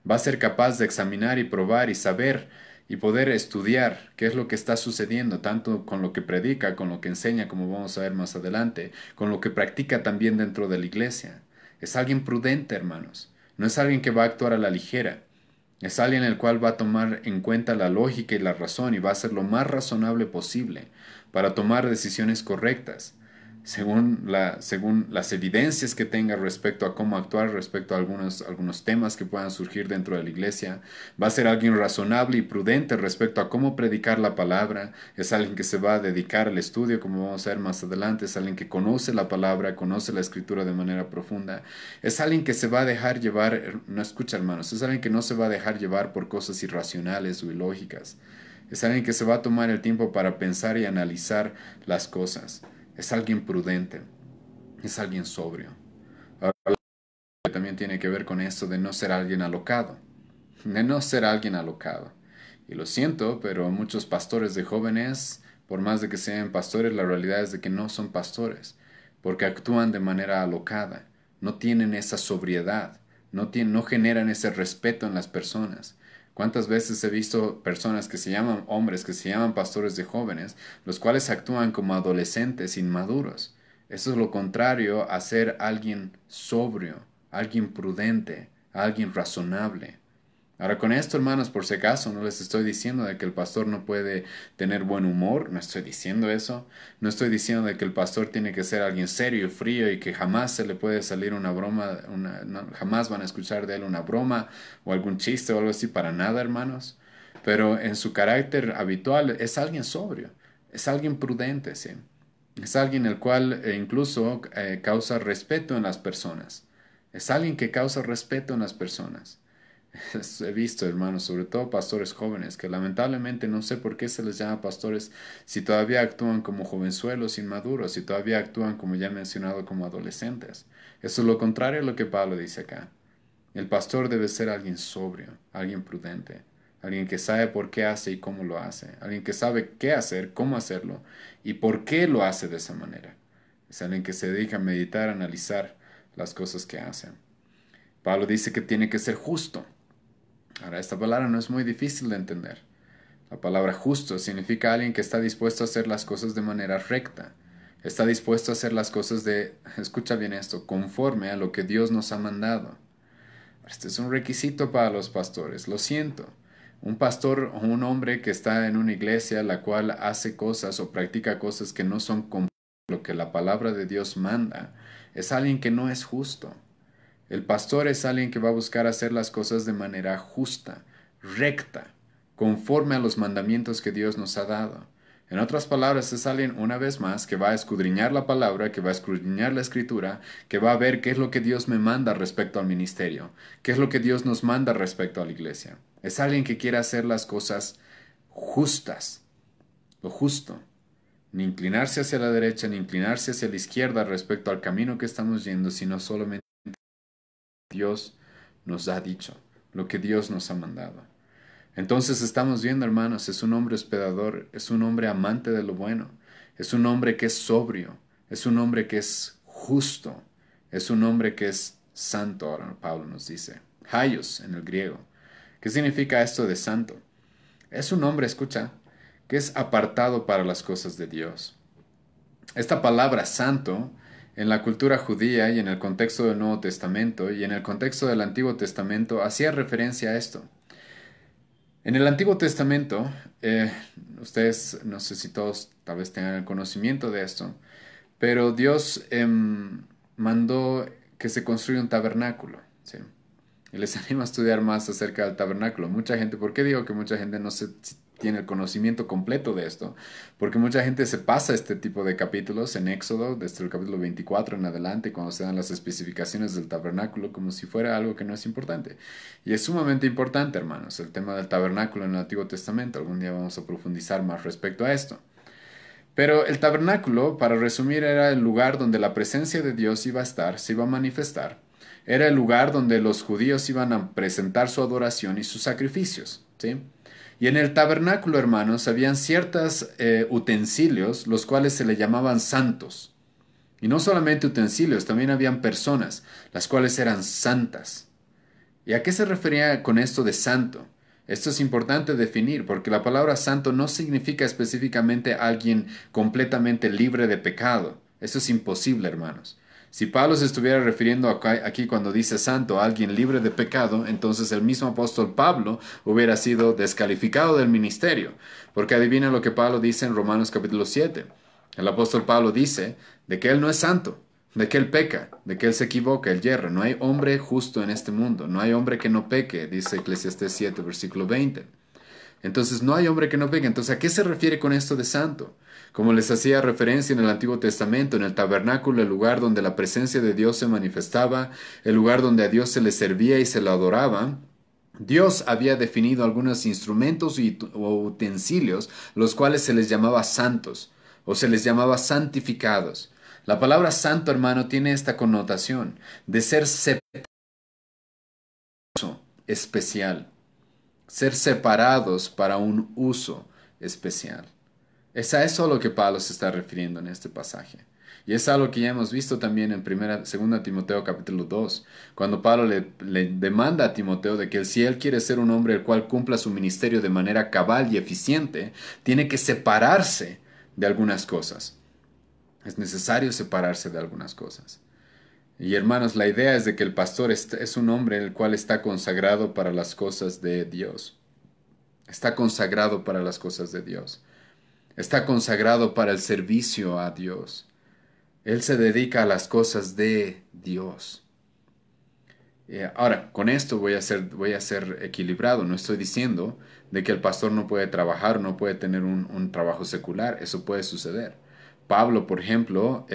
Speaker 1: Va a ser capaz de examinar y probar y saber y poder estudiar qué es lo que está sucediendo, tanto con lo que predica, con lo que enseña, como vamos a ver más adelante, con lo que practica también dentro de la iglesia. Es alguien prudente, hermanos. No es alguien que va a actuar a la ligera. Es alguien el cual va a tomar en cuenta la lógica y la razón y va a ser lo más razonable posible para tomar decisiones correctas, según las evidencias que tenga respecto a cómo actuar, respecto a algunos temas que puedan surgir dentro de la iglesia. Va a ser alguien razonable y prudente respecto a cómo predicar la palabra. Es alguien que se va a dedicar al estudio, como vamos a ver más adelante. Es alguien que conoce la palabra, conoce la escritura de manera profunda. Es alguien que se va a dejar llevar, no escucha hermanos, es alguien que no se va a dejar llevar por cosas irracionales o ilógicas. Es alguien que se va a tomar el tiempo para pensar y analizar las cosas. Es alguien prudente, es alguien sobrio. Ahora, también tiene que ver con esto de no ser alguien alocado, de no ser alguien alocado. Y lo siento, pero muchos pastores de jóvenes, por más de que sean pastores, la realidad es de que no son pastores, porque actúan de manera alocada, no tienen esa sobriedad, no generan ese respeto en las personas. ¿Cuántas veces he visto personas que se llaman hombres, que se llaman pastores de jóvenes, los cuales actúan como adolescentes inmaduros? Eso es lo contrario a ser alguien sobrio, alguien prudente, alguien razonable. Ahora con esto, hermanos, por si acaso, no les estoy diciendo de que el pastor no puede tener buen humor, no estoy diciendo eso, no estoy diciendo de que el pastor tiene que ser alguien serio y frío y que jamás se le puede salir una broma, jamás van a escuchar de él una broma o algún chiste o algo así, para nada, hermanos. Pero en su carácter habitual es alguien sobrio, es alguien prudente, ¿sí? Es alguien el cual incluso causa respeto en las personas. Es alguien que causa respeto en las personas. He visto, hermanos, sobre todo pastores jóvenes, que lamentablemente no sé por qué se les llama pastores si todavía actúan como jovenzuelos inmaduros, si todavía actúan, como ya he mencionado, como adolescentes. Eso es lo contrario a lo que Pablo dice acá. El pastor debe ser alguien sobrio, alguien prudente, alguien que sabe por qué hace y cómo lo hace, alguien que sabe qué hacer, cómo hacerlo y por qué lo hace de esa manera. Es alguien que se dedica a meditar, a analizar las cosas que hace. Pablo dice que tiene que ser justo. Ahora, esta palabra no es muy difícil de entender. La palabra justo significa alguien que está dispuesto a hacer las cosas de manera recta. Está dispuesto a hacer las cosas escucha bien esto, conforme a lo que Dios nos ha mandado. Este es un requisito para los pastores, lo siento. Un pastor o un hombre que está en una iglesia la cual hace cosas o practica cosas que no son conforme a lo que la palabra de Dios manda, es alguien que no es justo. El pastor es alguien que va a buscar hacer las cosas de manera justa, recta, conforme a los mandamientos que Dios nos ha dado. En otras palabras, es alguien, una vez más, que va a escudriñar la palabra, que va a escudriñar la escritura, que va a ver qué es lo que Dios me manda respecto al ministerio, qué es lo que Dios nos manda respecto a la iglesia. Es alguien que quiere hacer las cosas justas, lo justo. Ni inclinarse hacia la derecha, ni inclinarse hacia la izquierda respecto al camino que estamos yendo, sino solamente Dios nos ha dicho, lo que Dios nos ha mandado. Entonces estamos viendo, hermanos, es un hombre hospedador, es un hombre amante de lo bueno, es un hombre que es sobrio, es un hombre que es justo, es un hombre que es santo, ahora Pablo nos dice. Haios en el griego. ¿Qué significa esto de santo? Es un hombre, escucha, que es apartado para las cosas de Dios. Esta palabra santo, en la cultura judía y en el contexto del Nuevo Testamento y en el contexto del Antiguo Testamento, hacía referencia a esto. En el Antiguo Testamento, ustedes, no sé si todos tal vez tengan el conocimiento de esto, pero Dios mandó que se construya un tabernáculo, ¿sí? Y les animo a estudiar más acerca del tabernáculo. Mucha gente, ¿por qué digo que mucha gente no tiene el conocimiento completo de esto? Porque mucha gente se pasa este tipo de capítulos en Éxodo, desde el capítulo 24 en adelante, cuando se dan las especificaciones del tabernáculo, como si fuera algo que no es importante. Y es sumamente importante, hermanos, el tema del tabernáculo en el Antiguo Testamento. Algún día vamos a profundizar más respecto a esto. Pero el tabernáculo, para resumir, era el lugar donde la presencia de Dios iba a estar, se iba a manifestar. Era el lugar donde los judíos iban a presentar su adoración y sus sacrificios, ¿sí? Y en el tabernáculo, hermanos, habían ciertos utensilios, los cuales se le llamaban santos. Y no solamente utensilios, también habían personas, las cuales eran santas. ¿Y a qué se refería con esto de santo? Esto es importante definir porque la palabra santo no significa específicamente alguien completamente libre de pecado. Eso es imposible, hermanos. Si Pablo se estuviera refiriendo aquí cuando dice santo a alguien libre de pecado, entonces el mismo apóstol Pablo hubiera sido descalificado del ministerio. Porque adivina lo que Pablo dice en Romanos capítulo 7. El apóstol Pablo dice de que él no es santo, de que él peca, de que él se equivoca, él yerra. No hay hombre justo en este mundo, no hay hombre que no peque, dice Eclesiastés 7, versículo 20. Entonces no hay hombre que no peque. Entonces, ¿a qué se refiere con esto de santo? Como les hacía referencia en el Antiguo Testamento, en el tabernáculo, el lugar donde la presencia de Dios se manifestaba, el lugar donde a Dios se le servía y se le adoraba, Dios había definido algunos instrumentos o utensilios, los cuales se les llamaba santos, o se les llamaba santificados. La palabra santo, hermano, tiene esta connotación de ser especial, ser separados para un uso especial. Es a eso a lo que Pablo se está refiriendo en este pasaje. Y es algo que ya hemos visto también en 2 Timoteo capítulo 2, cuando Pablo le demanda a Timoteo de que si él quiere ser un hombre el cual cumpla su ministerio de manera cabal y eficiente, tiene que separarse de algunas cosas. Es necesario separarse de algunas cosas. Y hermanos, la idea es de que el pastor es un hombre el cual está consagrado para las cosas de Dios. Está consagrado para las cosas de Dios. Está consagrado para el servicio a Dios. Él se dedica a las cosas de Dios. Ahora, con esto voy a ser equilibrado. No estoy diciendo de que el pastor no puede trabajar, no puede tener un trabajo secular. Eso puede suceder. Pablo, por ejemplo,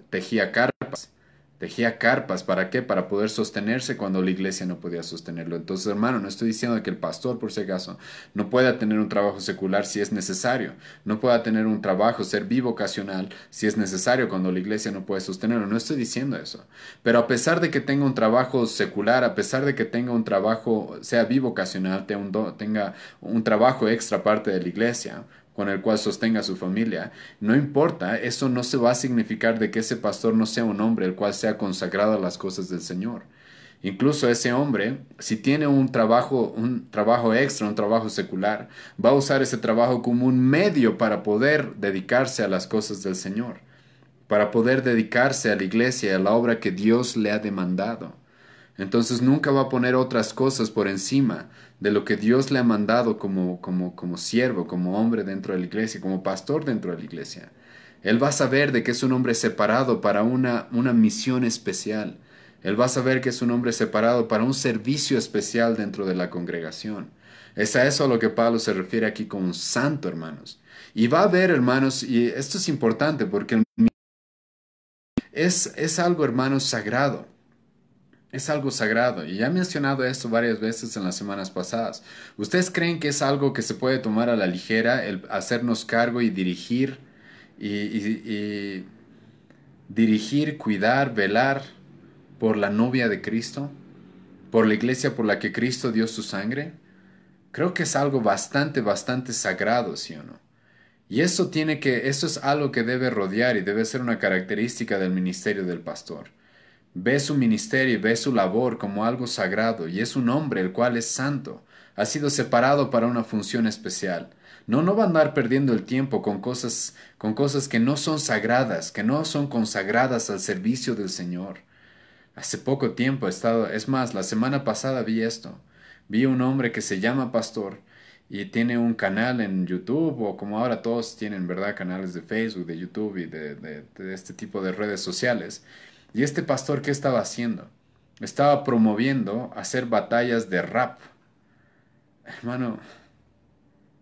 Speaker 1: tejía carpas. Tejía carpas, ¿para qué? Para poder sostenerse cuando la iglesia no podía sostenerlo. Entonces, hermano, no estoy diciendo que el pastor, por si acaso, no pueda tener un trabajo secular si es necesario, no pueda tener un trabajo, ser bivocacional si es necesario cuando la iglesia no puede sostenerlo. No estoy diciendo eso. Pero a pesar de que tenga un trabajo secular, a pesar de que tenga un trabajo, sea bivocacional, tenga un trabajo extra parte de la iglesia, con el cual sostenga a su familia, no importa, eso no se va a significar de que ese pastor no sea un hombre el cual sea consagrado a las cosas del Señor. Incluso ese hombre, si tiene un trabajo extra, un trabajo secular, va a usar ese trabajo como un medio para poder dedicarse a las cosas del Señor, para poder dedicarse a la iglesia y a la obra que Dios le ha demandado. Entonces nunca va a poner otras cosas por encima de lo que Dios le ha mandado como siervo, como hombre dentro de la iglesia, como pastor dentro de la iglesia. Él va a saber de que es un hombre separado para una misión especial. Él va a saber que es un hombre separado para un servicio especial dentro de la congregación. Es a eso a lo que Pablo se refiere aquí como un santo, hermanos. Y va a haber, hermanos, y esto es importante porque es algo, hermanos, sagrado. Es algo sagrado. Y ya he mencionado esto varias veces en las semanas pasadas. ¿Ustedes creen que es algo que se puede tomar a la ligera, el hacernos cargo y dirigir y dirigir, cuidar, velar por la novia de Cristo? ¿Por la iglesia por la que Cristo dio su sangre? Creo que es algo bastante, bastante sagrado, ¿sí o no? Y eso es algo que debe rodear y debe ser una característica del ministerio del pastor. Ve su ministerio y ve su labor como algo sagrado, y es un hombre el cual es santo. Ha sido separado para una función especial. No va a andar perdiendo el tiempo con cosas que no son sagradas, que no son consagradas al servicio del Señor. Hace poco tiempo he estado, es más, la semana pasada vi esto. Vi un hombre que se llama pastor y tiene un canal en YouTube, o como ahora todos tienen, ¿verdad? Canales de Facebook, de YouTube y de este tipo de redes sociales. Y este pastor, ¿qué estaba haciendo? Estaba promoviendo hacer batallas de rap. Hermano,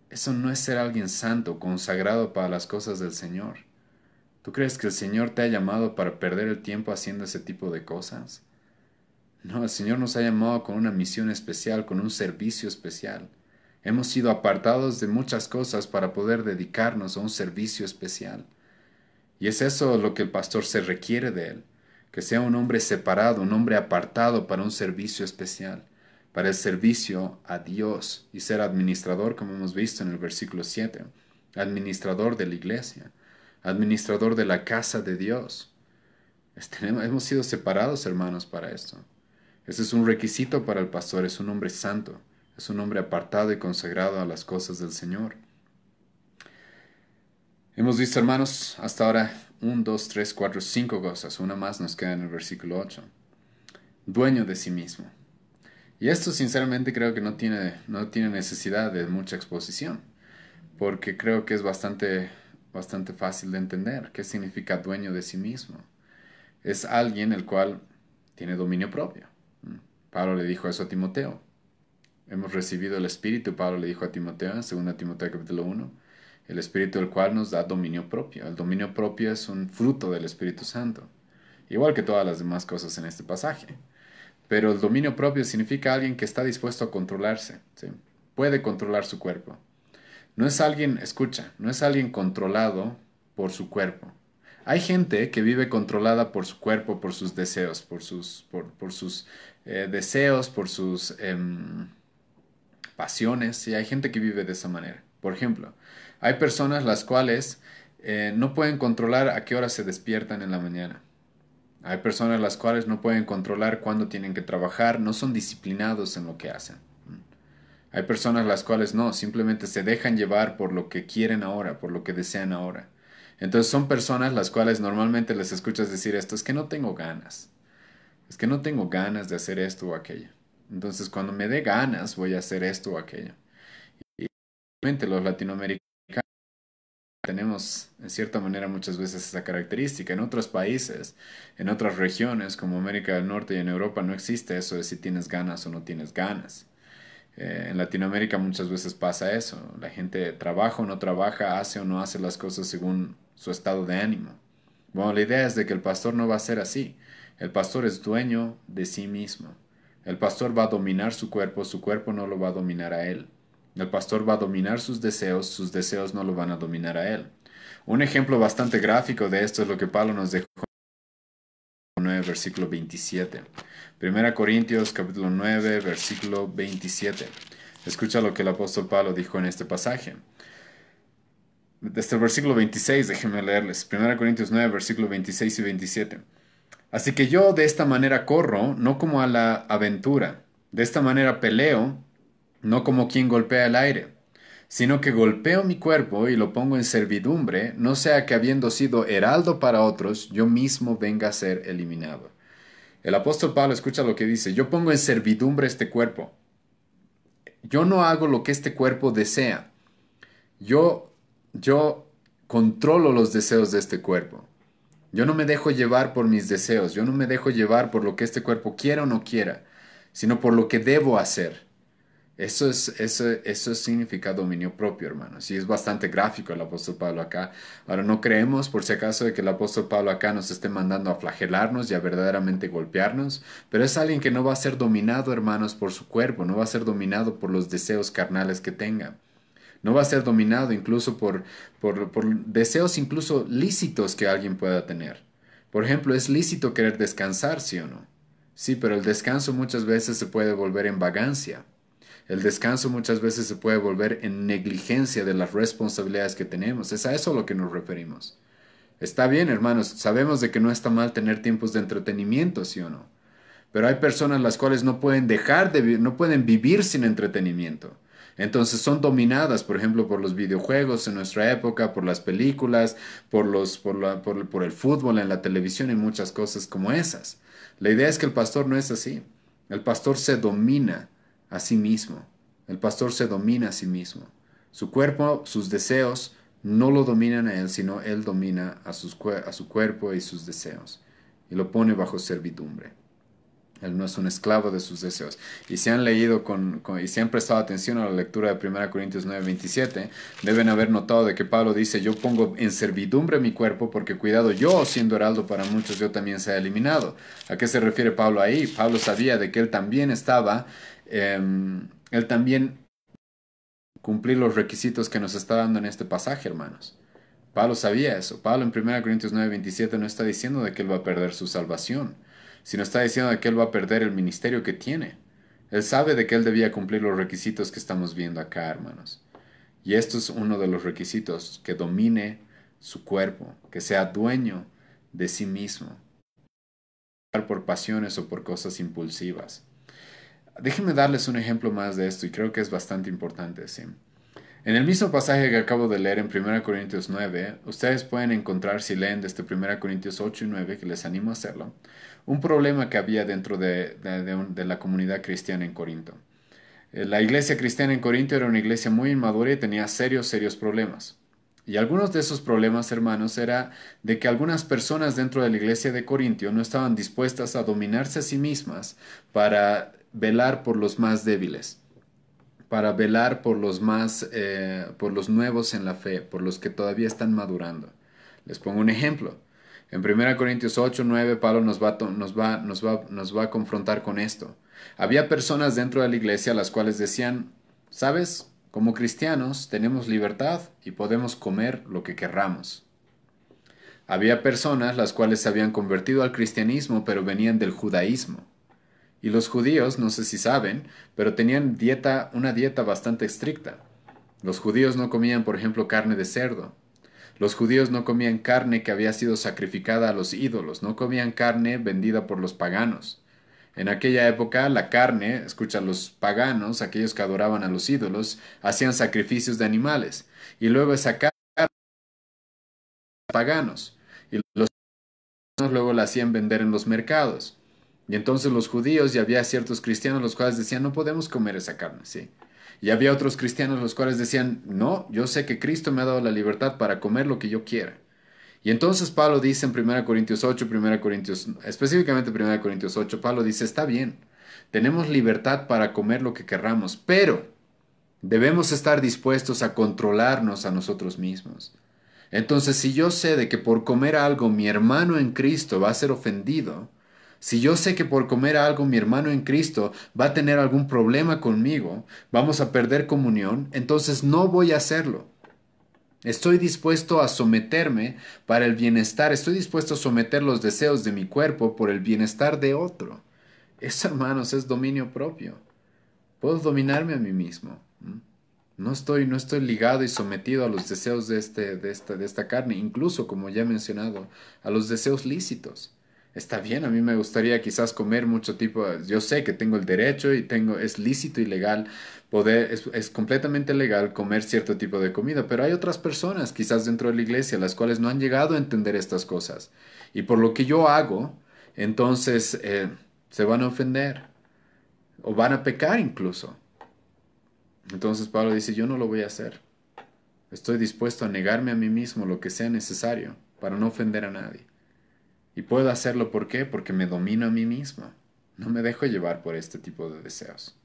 Speaker 1: eso no es ser alguien santo, consagrado para las cosas del Señor. ¿Tú crees que el Señor te ha llamado para perder el tiempo haciendo ese tipo de cosas? No, el Señor nos ha llamado con una misión especial, con un servicio especial. Hemos sido apartados de muchas cosas para poder dedicarnos a un servicio especial. Y es eso lo que el pastor se requiere de él, que sea un hombre separado, un hombre apartado para un servicio especial, para el servicio a Dios y ser administrador, como hemos visto en el versículo 7, administrador de la iglesia, administrador de la casa de Dios. Hemos sido separados, hermanos, para esto. Ese es un requisito para el pastor, es un hombre santo, es un hombre apartado y consagrado a las cosas del Señor. Hemos visto, hermanos, hasta ahora 5 cosas. Una más nos queda en el versículo 8. Dueño de sí mismo. Y esto sinceramente creo que no tiene necesidad de mucha exposición, porque creo que es bastante fácil de entender. ¿Qué significa dueño de sí mismo? Es alguien el cual tiene dominio propio. Pablo le dijo eso a Timoteo. Hemos recibido el Espíritu, Pablo le dijo a Timoteo en 2 Timoteo capítulo 1, el Espíritu el cual nos da dominio propio. El dominio propio es un fruto del Espíritu Santo, igual que todas las demás cosas en este pasaje. Pero el dominio propio significa alguien que está dispuesto a controlarse, ¿sí? Puede controlar su cuerpo. No es alguien, escucha, no es alguien controlado por su cuerpo. Hay gente que vive controlada por su cuerpo, por sus deseos, por sus deseos, por sus pasiones, y hay gente que vive de esa manera. Por ejemplo, hay personas las cuales no pueden controlar a qué hora se despiertan en la mañana. Hay personas las cuales no pueden controlar cuándo tienen que trabajar, no son disciplinados en lo que hacen. Hay personas las cuales no, simplemente se dejan llevar por lo que quieren ahora, por lo que desean ahora. Entonces son personas las cuales normalmente les escuchas decir esto, es que no tengo ganas, es que no tengo ganas de hacer esto o aquello. Entonces cuando me dé ganas voy a hacer esto o aquello. Y obviamente los latinoamericanos tenemos en cierta manera muchas veces esa característica. En otros países, en otras regiones como América del Norte y en Europa no existe eso de si tienes ganas o no tienes ganas. En Latinoamérica muchas veces pasa eso. La gente trabaja o no trabaja, hace o no hace las cosas según su estado de ánimo. Bueno, la idea es de que el pastor no va a ser así. El pastor es dueño de sí mismo. El pastor va a dominar su cuerpo no lo va a dominar a él. El pastor va a dominar sus deseos no lo van a dominar a él. Un ejemplo bastante gráfico de esto es lo que Pablo nos dejó en 9, versículo 27. Primera Corintios capítulo 9, versículo 27. Escucha lo que el apóstol Pablo dijo en este pasaje. Desde el versículo 26, déjenme leerles. Primera Corintios 9, versículo 26 y 27. Así que yo de esta manera corro, no como a la aventura. De esta manera peleo, no como quien golpea el aire, sino que golpeo mi cuerpo y lo pongo en servidumbre, no sea que habiendo sido heraldo para otros, yo mismo venga a ser eliminado. El apóstol Pablo escucha lo que dice, yo pongo en servidumbre este cuerpo. Yo no hago lo que este cuerpo desea. Yo controlo los deseos de este cuerpo. Yo no me dejo llevar por mis deseos, yo no me dejo llevar por lo que este cuerpo quiera o no quiera, sino por lo que debo hacer. Eso significa dominio propio, hermanos. Y es bastante gráfico el apóstol Pablo acá. Ahora, no creemos, por si acaso, de que el apóstol Pablo acá nos esté mandando a flagelarnos y a verdaderamente golpearnos, pero es alguien que no va a ser dominado, hermanos, por su cuerpo, no va a ser dominado por los deseos carnales que tenga. No va a ser dominado incluso por deseos incluso lícitos que alguien pueda tener. Por ejemplo, es lícito querer descansar, ¿sí o no? Sí, pero el descanso muchas veces se puede volver en vagancia. El descanso muchas veces se puede volver en negligencia de las responsabilidades que tenemos. Es a eso a lo que nos referimos. Está bien, hermanos, sabemos de que no está mal tener tiempos de entretenimiento, ¿sí o no? Pero hay personas las cuales no pueden no pueden vivir sin entretenimiento. Entonces son dominadas, por ejemplo, por los videojuegos en nuestra época, por las películas, por el fútbol en la televisión y muchas cosas como esas. La idea es que el pastor no es así. El pastor se domina a sí mismo. El pastor se domina a sí mismo. Su cuerpo, sus deseos, no lo dominan a él, sino él domina a su cuerpo y sus deseos. Y lo pone bajo servidumbre. Él no es un esclavo de sus deseos. Y si han leído y si han prestado atención a la lectura de 1 Corintios 9:27, deben haber notado de que Pablo dice, yo pongo en servidumbre mi cuerpo porque cuidado, yo siendo heraldo para muchos, yo también sea eliminado. ¿A qué se refiere Pablo ahí? Pablo sabía de que él también él también cumplir los requisitos que nos está dando en este pasaje, hermanos. Pablo sabía eso. Pablo en 1 Corintios 9:27 no está diciendo de que él va a perder su salvación, sino está diciendo de que él va a perder el ministerio que tiene. Él sabe de que él debía cumplir los requisitos que estamos viendo acá, hermanos. Y esto es uno de los requisitos, que domine su cuerpo, que sea dueño de sí mismo, por pasiones o por cosas impulsivas. Déjenme darles un ejemplo más de esto y creo que es bastante importante, ¿sí? En el mismo pasaje que acabo de leer en 1 Corintios 9, ustedes pueden encontrar, si leen desde 1 Corintios 8 y 9, que les animo a hacerlo, un problema que había dentro de la comunidad cristiana en Corinto. La iglesia cristiana en Corinto era una iglesia muy inmadura y tenía serios problemas. Y algunos de esos problemas, hermanos, era de que algunas personas dentro de la iglesia de Corintio no estaban dispuestas a dominarse a sí mismas para velar por los más débiles, para velar por los nuevos en la fe, por los que todavía están madurando. Les pongo un ejemplo. En 1 Corintios 8:9, Pablo nos va a confrontar con esto. Había personas dentro de la iglesia las cuales decían, ¿sabes? Como cristianos tenemos libertad y podemos comer lo que querramos. Había personas las cuales se habían convertido al cristianismo pero venían del judaísmo. Y los judíos, no sé si saben, pero tenían una dieta bastante estricta. Los judíos no comían, por ejemplo, carne de cerdo. Los judíos no comían carne que había sido sacrificada a los ídolos, no comían carne vendida por los paganos. En aquella época, la carne, escucha, los paganos, aquellos que adoraban a los ídolos, hacían sacrificios de animales. Y luego esa carne, paganos. Y los paganos luego la hacían vender en los mercados. Y entonces los judíos y había ciertos cristianos los cuales decían, no podemos comer esa carne, ¿sí? Y había otros cristianos los cuales decían, no, yo sé que Cristo me ha dado la libertad para comer lo que yo quiera. Y entonces Pablo dice en 1 Corintios 8, específicamente 1 Corintios 8, Pablo dice, está bien, tenemos libertad para comer lo que querramos, pero debemos estar dispuestos a controlarnos a nosotros mismos. Entonces, si yo sé de que por comer algo mi hermano en Cristo va a ser ofendido, si yo sé que por comer algo mi hermano en Cristo va a tener algún problema conmigo, vamos a perder comunión, entonces no voy a hacerlo. Estoy dispuesto a someterme para el bienestar, estoy dispuesto a someter los deseos de mi cuerpo por el bienestar de otro. Eso, hermanos, es dominio propio. Puedo dominarme a mí mismo. No estoy ligado y sometido a los deseos de esta carne, incluso, como ya he mencionado, a los deseos lícitos. Está bien, a mí me gustaría quizás comer mucho tipo, yo sé que tengo el derecho es lícito y legal es completamente legal comer cierto tipo de comida, pero hay otras personas, quizás dentro de la iglesia, las cuales no han llegado a entender estas cosas. Y por lo que yo hago, entonces se van a ofender o van a pecar incluso. Entonces Pablo dice, yo no lo voy a hacer. Estoy dispuesto a negarme a mí mismo lo que sea necesario para no ofender a nadie. Y puedo hacerlo, ¿por qué? Porque me domino a mí mismo. No me dejo llevar por este tipo de deseos.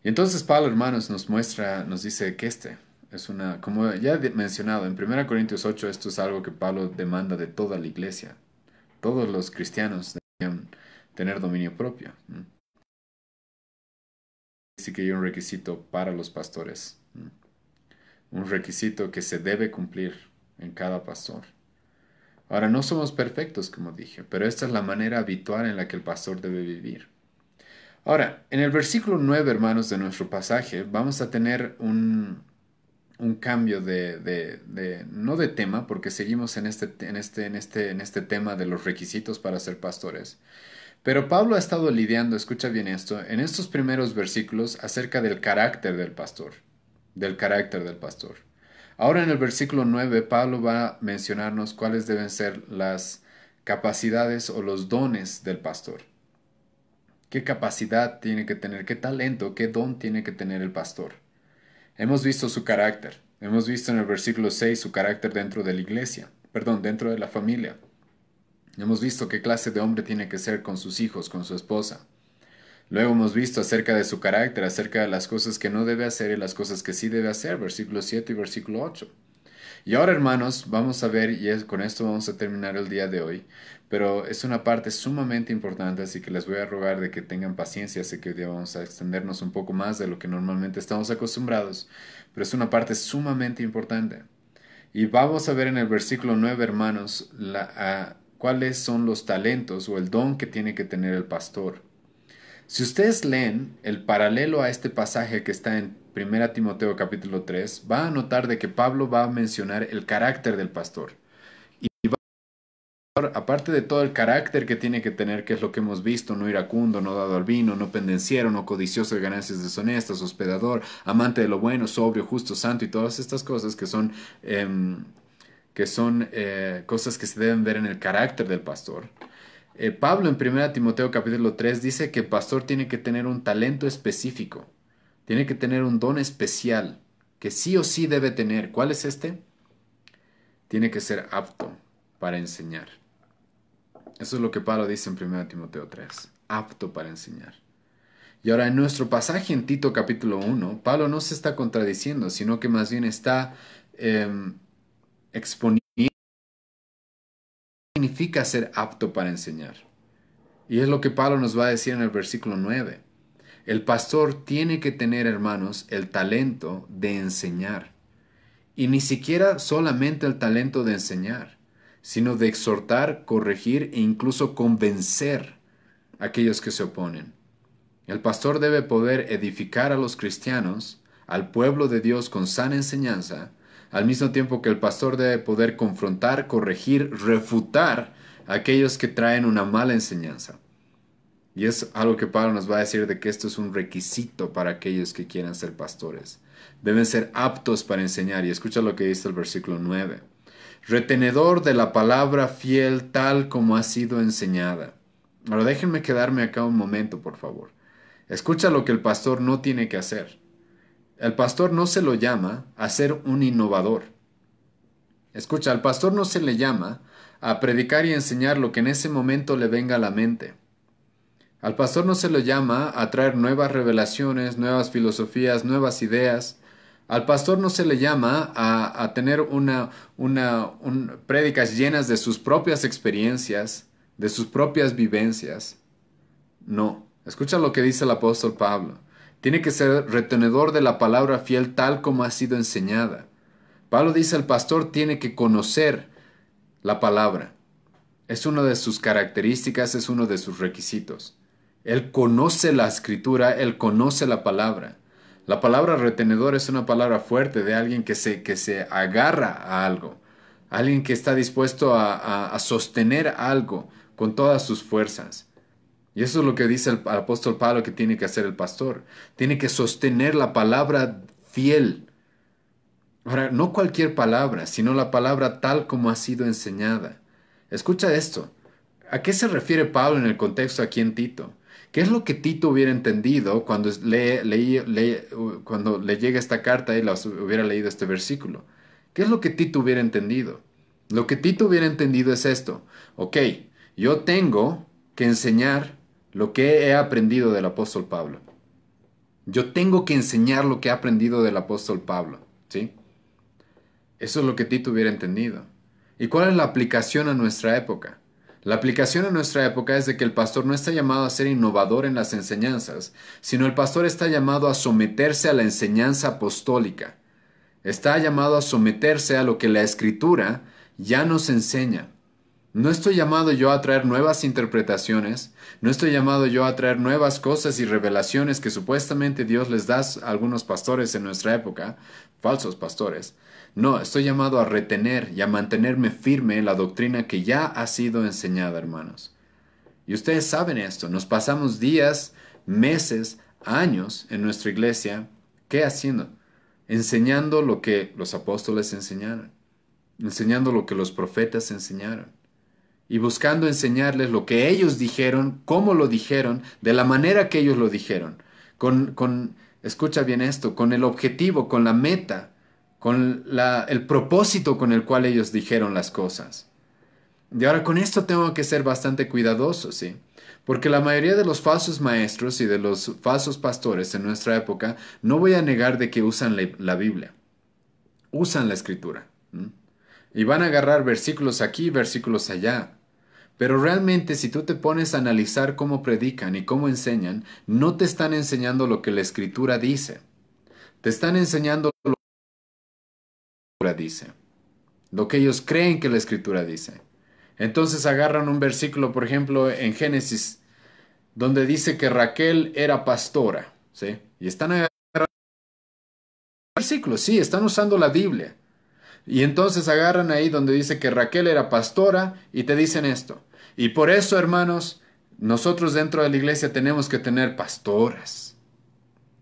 Speaker 1: Y entonces Pablo, hermanos, nos muestra, nos dice que es una, como ya he mencionado, en 1 Corintios 8 esto es algo que Pablo demanda de toda la iglesia. Todos los cristianos deben tener dominio propio. Así que hay un requisito para los pastores. Un requisito que se debe cumplir en cada pastor. Ahora, no somos perfectos, como dije, pero esta es la manera habitual en la que el pastor debe vivir. Ahora, en el versículo 9, hermanos, de nuestro pasaje, vamos a tener un cambio no de tema, porque seguimos en este tema de los requisitos para ser pastores. Pero Pablo ha estado lidiando, escucha bien esto, en estos primeros versículos acerca del carácter del pastor, del carácter del pastor. Ahora en el versículo 9, Pablo va a mencionarnos cuáles deben ser las capacidades o los dones del pastor. ¿Qué capacidad tiene que tener, qué talento, qué don tiene que tener el pastor? Hemos visto su carácter. Hemos visto en el versículo 6 su carácter dentro de la iglesia, perdón, dentro de la familia. Hemos visto qué clase de hombre tiene que ser con sus hijos, con su esposa. Luego hemos visto acerca de su carácter, acerca de las cosas que no debe hacer y las cosas que sí debe hacer, versículo 7 y versículo 8. Y ahora, hermanos, vamos a ver, con esto vamos a terminar el día de hoy, pero es una parte sumamente importante, así que les voy a rogar de que tengan paciencia, sé que hoy día vamos a extendernos un poco más de lo que normalmente estamos acostumbrados, pero es una parte sumamente importante. Y vamos a ver en el versículo 9, hermanos, cuáles son los talentos o el don que tiene que tener el pastor. Si ustedes leen el paralelo a este pasaje que está en 1 Timoteo capítulo 3, va a notar de que Pablo va a mencionar el carácter del pastor. Y aparte de todo el carácter que tiene que tener, que es lo que hemos visto, no iracundo, no dado al vino, no pendenciero, no codicioso de ganancias deshonestas, hospedador, amante de lo bueno, sobrio, justo, santo y todas estas cosas que son cosas que se deben ver en el carácter del pastor. Pablo en 1 Timoteo capítulo 3 dice que el pastor tiene que tener un talento específico, tiene que tener un don especial, que sí o sí debe tener. ¿Cuál es este? Tiene que ser apto para enseñar. Eso es lo que Pablo dice en 1 Timoteo 3, apto para enseñar. Y ahora en nuestro pasaje en Tito capítulo 1, Pablo no se está contradiciendo, sino que más bien está exponiendo qué significa ser apto para enseñar. Y es lo que Pablo nos va a decir en el versículo 9. El pastor tiene que tener, hermanos, el talento de enseñar. Y ni siquiera solamente el talento de enseñar, sino de exhortar, corregir e incluso convencer a aquellos que se oponen. El pastor debe poder edificar a los cristianos, al pueblo de Dios con sana enseñanza, al mismo tiempo que el pastor debe poder confrontar, corregir, refutar a aquellos que traen una mala enseñanza. Y es algo que Pablo nos va a decir de que esto es un requisito para aquellos que quieran ser pastores. Deben ser aptos para enseñar. Y escucha lo que dice el versículo 9. Retenedor de la palabra fiel tal como ha sido enseñada. Ahora déjenme quedarme acá un momento, por favor. Escucha lo que el pastor no tiene que hacer. El pastor no se lo llama a ser un innovador. Escucha, al pastor no se le llama a predicar y enseñar lo que en ese momento le venga a la mente. Al pastor no se lo llama a traer nuevas revelaciones, nuevas filosofías, nuevas ideas. Al pastor no se le llama a tener prédicas llenas de sus propias experiencias, de sus propias vivencias. No. Escucha lo que dice el apóstol Pablo. Tiene que ser retenedor de la palabra fiel tal como ha sido enseñada. Pablo dice el pastor tiene que conocer la palabra. Es una de sus características, es uno de sus requisitos. Él conoce la escritura, él conoce la palabra. La palabra retenedor es una palabra fuerte de alguien que se agarra a algo, alguien que está dispuesto a sostener algo con todas sus fuerzas. Y eso es lo que dice el apóstol Pablo que tiene que hacer el pastor. Tiene que sostener la palabra fiel. Ahora, no cualquier palabra, sino la palabra tal como ha sido enseñada. Escucha esto. ¿A qué se refiere Pablo en el contexto aquí en Tito? ¿Qué es lo que Tito hubiera entendido cuando cuando le llega esta carta y hubiera leído este versículo? ¿Qué es lo que Tito hubiera entendido? Lo que Tito hubiera entendido es esto. Ok, yo tengo que enseñar lo que he aprendido del apóstol Pablo. Yo tengo que enseñar lo que he aprendido del apóstol Pablo, ¿sí? Eso es lo que Tito hubiera entendido. ¿Y cuál es la aplicación a nuestra época? La aplicación a nuestra época es de que el pastor no está llamado a ser innovador en las enseñanzas, sino el pastor está llamado a someterse a la enseñanza apostólica. Está llamado a someterse a lo que la Escritura ya nos enseña. No estoy llamado yo a traer nuevas interpretaciones, no estoy llamado yo a traer nuevas cosas y revelaciones que supuestamente Dios les da a algunos pastores en nuestra época, falsos pastores. No, estoy llamado a retener y a mantenerme firme en la doctrina que ya ha sido enseñada, hermanos. Y ustedes saben esto, nos pasamos días, meses, años en nuestra iglesia, ¿qué haciendo? Enseñando lo que los apóstoles enseñaron, enseñando lo que los profetas enseñaron y buscando enseñarles lo que ellos dijeron, cómo lo dijeron, de la manera que ellos lo dijeron, escucha bien esto, con el objetivo, con la meta, el propósito con el cual ellos dijeron las cosas. Y ahora con esto tengo que ser bastante cuidadoso, ¿sí? Porque la mayoría de los falsos maestros y de los falsos pastores en nuestra época, no voy a negar de que usan la Biblia, usan la Escritura, ¿m? Y van a agarrar versículos aquí, versículos allá. Pero realmente si tú te pones a analizar cómo predican y cómo enseñan, no te están enseñando lo que la Escritura dice. Te están enseñando lo que la Escritura dice, lo que ellos creen que la Escritura dice. Entonces agarran un versículo, por ejemplo, en Génesis, donde dice que Raquel era pastora, ¿sí? Y están agarrando versículos, sí, están usando la Biblia. Y entonces agarran ahí donde dice que Raquel era pastora y te dicen esto. Y por eso, hermanos, nosotros dentro de la iglesia tenemos que tener pastoras.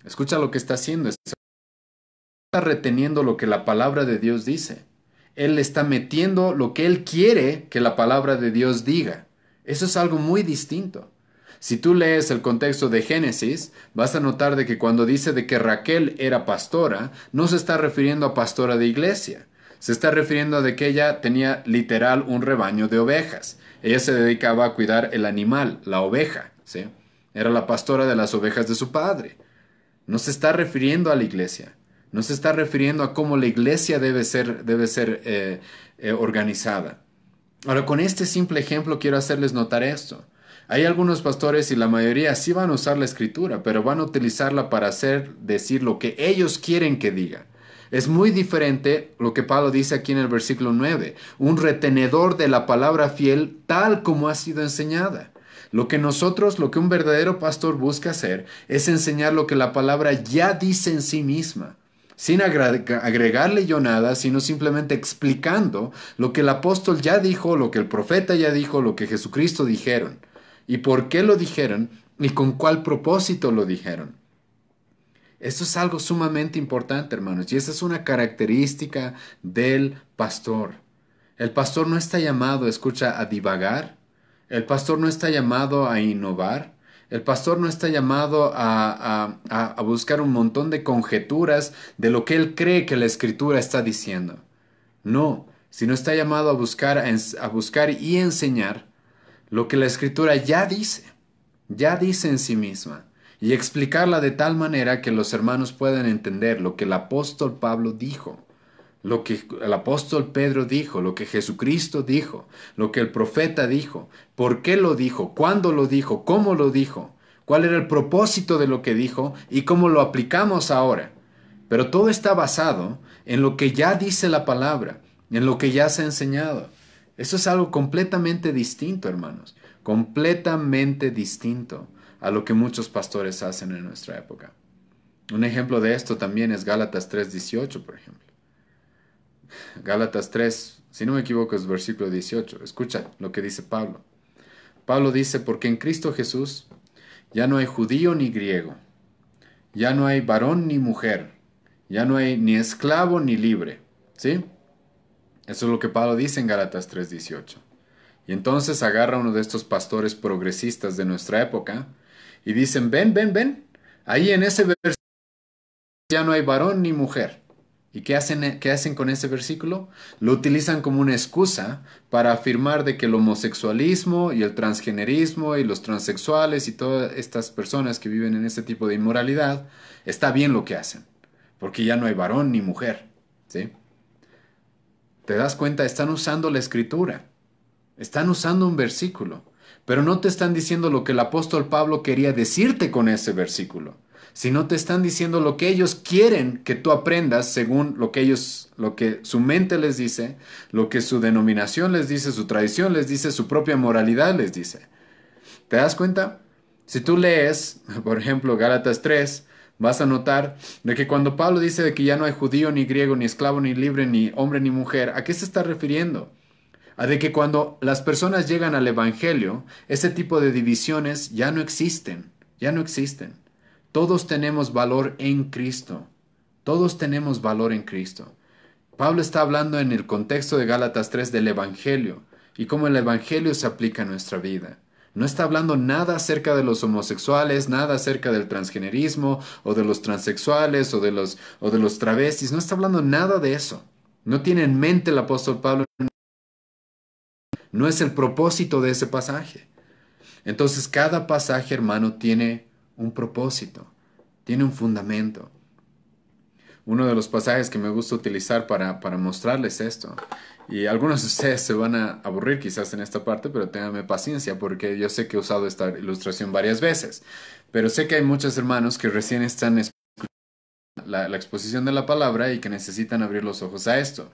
Speaker 1: Escucha lo que está haciendo. Está reteniendo lo que la palabra de Dios dice. Él está metiendo lo que él quiere que la palabra de Dios diga. Eso es algo muy distinto. Si tú lees el contexto de Génesis, vas a notar de que cuando dice de que Raquel era pastora, no se está refiriendo a pastora de iglesia. Se está refiriendo a de que ella tenía literal un rebaño de ovejas. Ella se dedicaba a cuidar el animal, la oveja, ¿sí? Era la pastora de las ovejas de su padre. No se está refiriendo a la iglesia. No se está refiriendo a cómo la iglesia debe ser organizada. Ahora, con este simple ejemplo quiero hacerles notar esto. Hay algunos pastores y la mayoría sí van a usar la escritura, pero van a utilizarla para decir lo que ellos quieren que diga. Es muy diferente lo que Pablo dice aquí en el versículo 9, un retenedor de la palabra fiel tal como ha sido enseñada. Lo que un verdadero pastor busca hacer es enseñar lo que la palabra ya dice en sí misma, sin agregarle yo nada, sino simplemente explicando lo que el apóstol ya dijo, lo que el profeta ya dijo, lo que Jesucristo dijeron, y por qué lo dijeron, y con cuál propósito lo dijeron. Esto es algo sumamente importante, hermanos, y esa es una característica del pastor. El pastor no está llamado, escucha, a divagar. El pastor no está llamado a innovar. El pastor no está llamado a buscar un montón de conjeturas de lo que él cree que la escritura está diciendo. No, sino está llamado a buscar y enseñar lo que la escritura ya dice en sí misma, y explicarla de tal manera que los hermanos puedan entender lo que el apóstol Pablo dijo, lo que el apóstol Pedro dijo, lo que Jesucristo dijo, lo que el profeta dijo, por qué lo dijo, cuándo lo dijo, cómo lo dijo, cuál era el propósito de lo que dijo y cómo lo aplicamos ahora. Pero todo está basado en lo que ya dice la palabra, en lo que ya se ha enseñado. Eso es algo completamente distinto, hermanos, completamente distinto a lo que muchos pastores hacen en nuestra época. Un ejemplo de esto también es Gálatas 3:18, por ejemplo. Gálatas 3, si no me equivoco, es versículo 18. Escucha lo que dice Pablo. Pablo dice, porque en Cristo Jesús ya no hay judío ni griego, ya no hay varón ni mujer, ya no hay ni esclavo ni libre. ¿Sí? Eso es lo que Pablo dice en Gálatas 3:18. Y entonces agarra uno de estos pastores progresistas de nuestra época y dicen, ven, ven, ven, ahí en ese versículo ya no hay varón ni mujer. ¿Y qué hacen con ese versículo? Lo utilizan como una excusa para afirmar de que el homosexualismo y el transgenerismo y los transexuales y todas estas personas que viven en este tipo de inmoralidad, está bien lo que hacen, porque ya no hay varón ni mujer, ¿sí? ¿Te das cuenta? Están usando la escritura, están usando un versículo, pero no te están diciendo lo que el apóstol Pablo quería decirte con ese versículo, sino te están diciendo lo que ellos quieren que tú aprendas según lo que su mente les dice, lo que su denominación les dice, su tradición les dice, su propia moralidad les dice. ¿Te das cuenta? Si tú lees, por ejemplo, Gálatas 3, vas a notar de que cuando Pablo dice de que ya no hay judío, ni griego, ni esclavo, ni libre, ni hombre, ni mujer, ¿a qué se está refiriendo? A de que cuando las personas llegan al Evangelio, ese tipo de divisiones ya no existen, ya no existen. Todos tenemos valor en Cristo. Todos tenemos valor en Cristo. Pablo está hablando en el contexto de Gálatas 3 del Evangelio y cómo el Evangelio se aplica a nuestra vida. No está hablando nada acerca de los homosexuales, nada acerca del transgenerismo o de los transexuales o de los travestis. No está hablando nada de eso. No tiene en mente el apóstol Pablo. No es el propósito de ese pasaje. Entonces cada pasaje, hermano, tiene un propósito, tiene un fundamento. Uno de los pasajes que me gusta utilizar para mostrarles esto, y algunos de ustedes se van a aburrir quizás en esta parte, pero ténganme paciencia porque yo sé que he usado esta ilustración varias veces, pero sé que hay muchos hermanos que recién están escuchando la exposición de la palabra y que necesitan abrir los ojos a esto.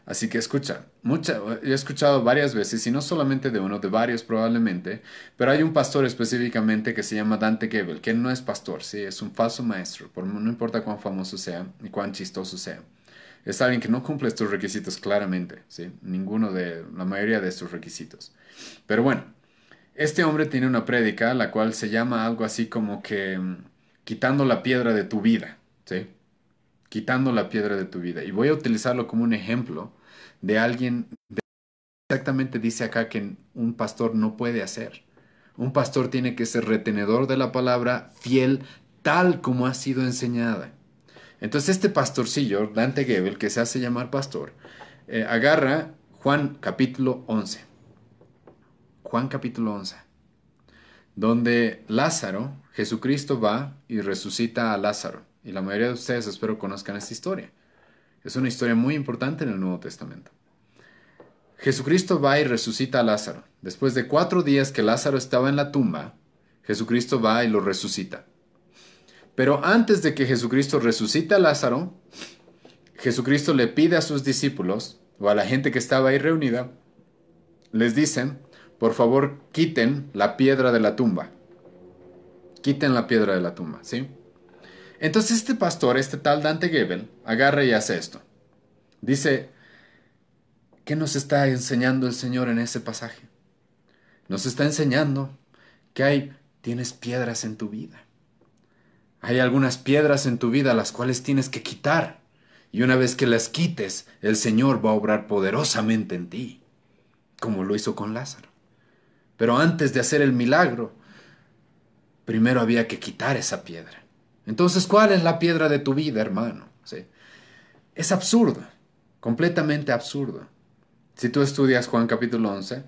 Speaker 1: Así que escucha, yo he escuchado varias veces, y no solamente de uno, de varios probablemente, pero hay un pastor específicamente que se llama Dante Gebel, que él no es pastor, sí, es un falso maestro, no importa cuán famoso sea y cuán chistoso sea. Es alguien que no cumple estos requisitos claramente, sí, la mayoría de estos requisitos. Pero bueno, este hombre tiene una prédica, la cual se llama algo así como que quitando la piedra de tu vida, sí, quitando la piedra de tu vida. Y voy a utilizarlo como un ejemplo de alguien, exactamente dice acá que un pastor no puede hacer. Un pastor tiene que ser retenedor de la palabra, fiel tal como ha sido enseñada. Entonces este pastorcillo, Dante Gebel, que se hace llamar pastor, agarra Juan capítulo 11. Juan capítulo 11, donde Lázaro, Jesucristo va y resucita a Lázaro. Y la mayoría de ustedes espero conozcan esta historia. Es una historia muy importante en el Nuevo Testamento. Jesucristo va y resucita a Lázaro. Después de 4 días que Lázaro estaba en la tumba, Jesucristo va y lo resucita. Pero antes de que Jesucristo resucite a Lázaro, Jesucristo le pide a sus discípulos o a la gente que estaba ahí reunida, les dicen, por favor, quiten la piedra de la tumba. Quiten la piedra de la tumba, ¿sí? Entonces este pastor, este tal Dante Gebel, agarra y hace esto. Dice, ¿qué nos está enseñando el Señor en ese pasaje? Nos está enseñando que tienes piedras en tu vida. Hay algunas piedras en tu vida las cuales tienes que quitar. Y una vez que las quites, el Señor va a obrar poderosamente en ti, como lo hizo con Lázaro. Pero antes de hacer el milagro, primero había que quitar esa piedra. Entonces, ¿cuál es la piedra de tu vida, hermano? ¿Sí? Es absurdo, completamente absurdo. Si tú estudias Juan capítulo 11,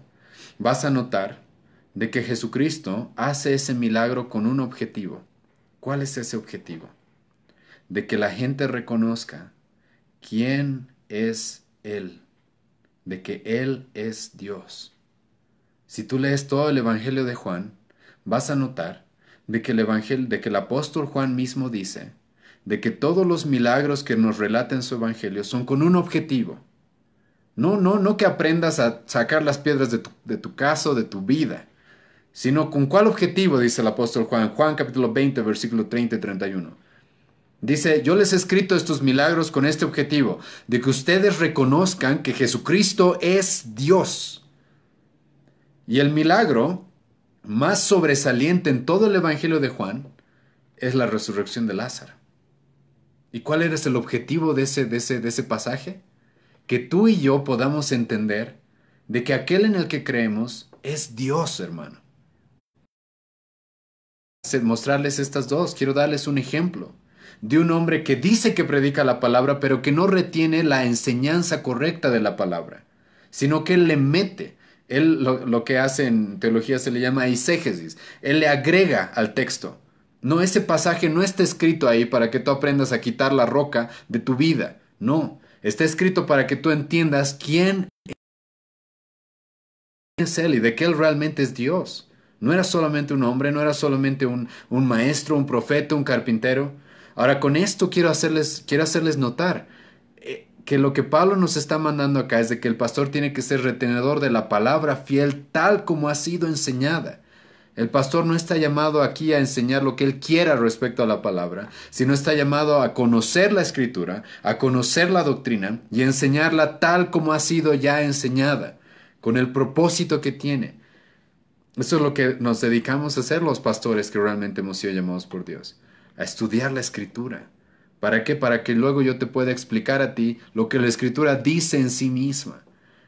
Speaker 1: vas a notar de que Jesucristo hace ese milagro con un objetivo. ¿Cuál es ese objetivo? De que la gente reconozca quién es Él, de que Él es Dios. Si tú lees todo el Evangelio de Juan, vas a notar de que de que el apóstol Juan mismo dice de que todos los milagros que nos relata en su Evangelio son con un objetivo. No que aprendas a sacar las piedras de tu caso, de tu vida, sino con cuál objetivo, dice el apóstol Juan, Juan capítulo 20, versículo 30 y 31. Dice, yo les he escrito estos milagros con este objetivo, de que ustedes reconozcan que Jesucristo es Dios. Y el milagro más sobresaliente en todo el Evangelio de Juan es la resurrección de Lázaro. ¿Y cuál era el objetivo de ese pasaje? Que tú y yo podamos entender de que aquel en el que creemos es Dios, hermano. Mostrarles estas dos, quiero darles un ejemplo. de un hombre que dice que predica la palabra, pero que no retiene la enseñanza correcta de la palabra, sino que él le mete. Él lo que hace en teología se le llama eisegesis. Él le agrega al texto. No, ese pasaje no está escrito ahí para que tú aprendas a quitar la roca de tu vida. No, está escrito para que tú entiendas quién es Él y de que Él realmente es Dios. No era solamente un hombre, no era solamente un maestro, un profeta, un carpintero. Ahora con esto quiero hacerles notar que lo que Pablo nos está mandando acá es de que el pastor tiene que ser retenedor de la palabra fiel tal como ha sido enseñada. El pastor no está llamado aquí a enseñar lo que él quiera respecto a la palabra, sino está llamado a conocer la escritura, a conocer la doctrina y enseñarla tal como ha sido ya enseñada, con el propósito que tiene. Eso es lo que nos dedicamos a hacer los pastores que realmente hemos sido llamados por Dios, a estudiar la escritura. ¿Para qué? Para que luego yo te pueda explicar a ti lo que la escritura dice en sí misma.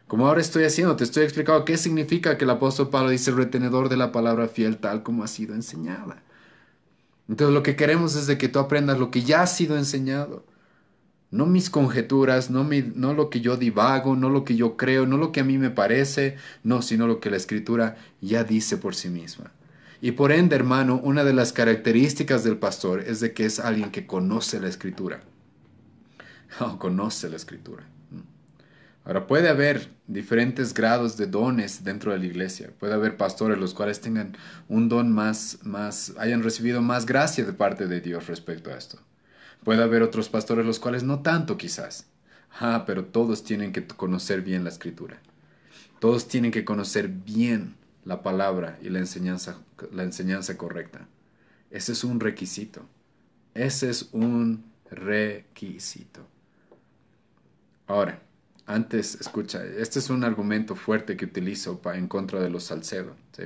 Speaker 1: Como ahora estoy haciendo, te estoy explicando qué significa que el apóstol Pablo dice retenedor de la palabra fiel tal como ha sido enseñada. Entonces lo que queremos es de que tú aprendas lo que ya ha sido enseñado. No mis conjeturas, no lo que yo divago, no lo que yo creo, no lo que a mí me parece, no, sino lo que la escritura ya dice por sí misma. Y por ende, hermano, una de las características del pastor es de que es alguien que conoce la escritura. Conoce la escritura. Ahora, puede haber diferentes grados de dones dentro de la iglesia. Puede haber pastores los cuales tengan un don hayan recibido más gracia de parte de Dios respecto a esto. Puede haber otros pastores los cuales no tanto quizás. Pero todos tienen que conocer bien la escritura. Todos tienen que conocer bien la palabra y la enseñanza correcta. Ese es un requisito. Ese es un requisito. Ahora, antes, escucha, este es un argumento fuerte que utilizo en contra de los Salcedo. ¿Sí?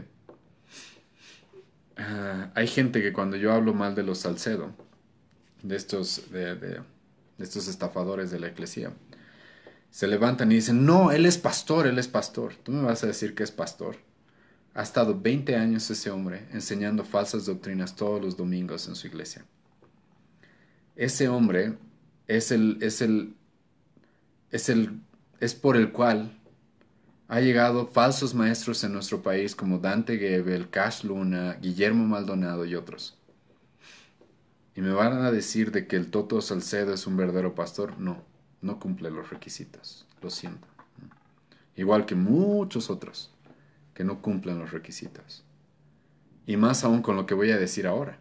Speaker 1: Hay gente que cuando yo hablo mal de los Salcedo, de estos estafadores de la iglesia, se levantan y dicen, no, él es pastor, él es pastor. ¿Tú me vas a decir que es pastor? Ha estado 20 años ese hombre enseñando falsas doctrinas todos los domingos en su iglesia. Ese hombre es es por el cual ha llegado falsos maestros en nuestro país como Dante Gebel, Cash Luna, Guillermo Maldonado y otros. ¿Y me van a decir de que el Toto Salcedo es un verdadero pastor? No, no cumple los requisitos, lo siento. Igual que muchos otros que no cumplen los requisitos. Y más aún con lo que voy a decir ahora.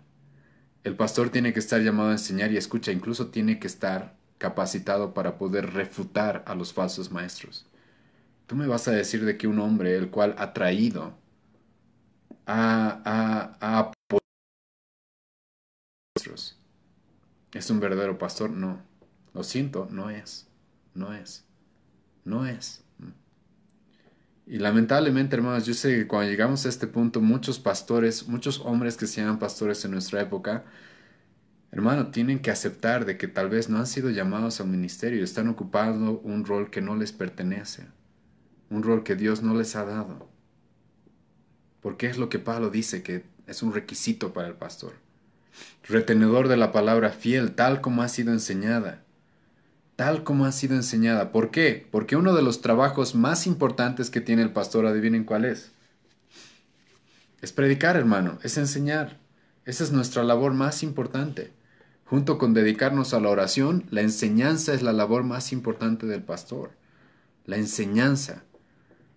Speaker 1: El pastor tiene que estar llamado a enseñar y escucha, incluso tiene que estar capacitado para poder refutar a los falsos maestros. Tú me vas a decir de que un hombre el cual ha traído a maestros es un verdadero pastor. No, lo siento, no es, no es, no es. Y lamentablemente, hermanos, yo sé que cuando llegamos a este punto, muchos pastores, muchos hombres que se llaman pastores en nuestra época, hermano, tienen que aceptar de que tal vez no han sido llamados al ministerio y están ocupando un rol que no les pertenece, un rol que Dios no les ha dado. Porque es lo que Pablo dice, que es un requisito para el pastor. Retenedor de la palabra fiel, tal como ha sido enseñada. Tal como ha sido enseñada. ¿Por qué? Porque uno de los trabajos más importantes que tiene el pastor, adivinen cuál es. Es predicar, hermano, es enseñar. Esa es nuestra labor más importante. Junto con dedicarnos a la oración, la enseñanza es la labor más importante del pastor. La enseñanza.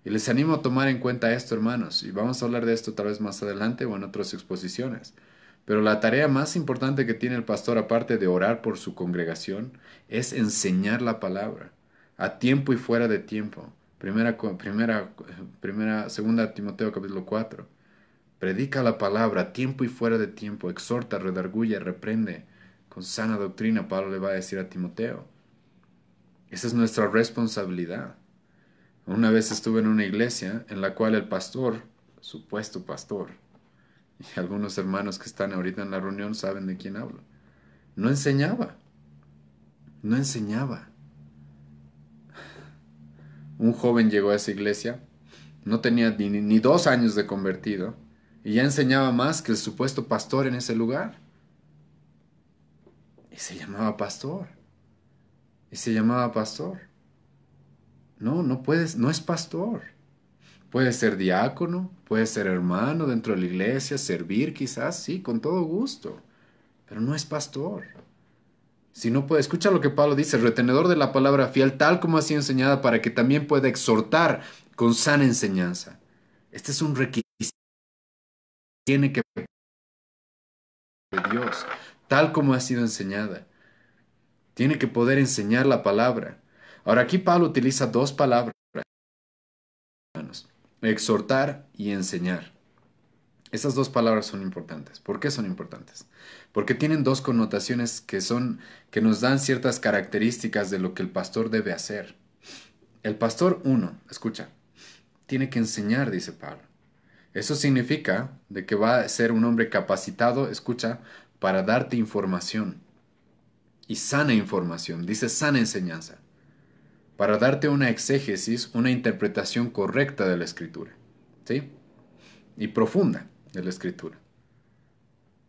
Speaker 1: Y les animo a tomar en cuenta esto, hermanos, y vamos a hablar de esto tal vez más adelante o en otras exposiciones. Pero la tarea más importante que tiene el pastor, aparte de orar por su congregación, es enseñar la palabra, a tiempo y fuera de tiempo. Segunda Timoteo capítulo 4. Predica la palabra a tiempo y fuera de tiempo, exhorta, redarguye, reprende. Con sana doctrina, Pablo le va a decir a Timoteo. Esa es nuestra responsabilidad. Una vez estuve en una iglesia en la cual el pastor, supuesto pastor, y algunos hermanos que están ahorita en la reunión saben de quién hablo, no enseñaba. No enseñaba. Un joven llegó a esa iglesia, no tenía ni 2 años de convertido, y ya enseñaba más que el supuesto pastor en ese lugar. Y se llamaba pastor. Y se llamaba pastor. No, no puedes, no es pastor. Puede ser diácono, puede ser hermano dentro de la iglesia, servir quizás, sí, con todo gusto. Pero no es pastor. Si no puede, escucha lo que Pablo dice, retenedor de la palabra fiel, tal como ha sido enseñada, para que también pueda exhortar con sana enseñanza. Este es un requisito que tiene que de Dios, tal como ha sido enseñada. Tiene que poder enseñar la palabra. Ahora aquí Pablo utiliza dos palabras, hermanos, exhortar y enseñar. Esas dos palabras son importantes. ¿Por qué son importantes? Porque tienen dos connotaciones que nos dan ciertas características de lo que el pastor debe hacer. El pastor, uno, escucha, tiene que enseñar, dice Pablo. Eso significa de que va a ser un hombre capacitado, escucha, para darte información. Y sana información, dice sana enseñanza. Para darte una exégesis, una interpretación correcta de la escritura. ¿Sí? Y profunda de la escritura.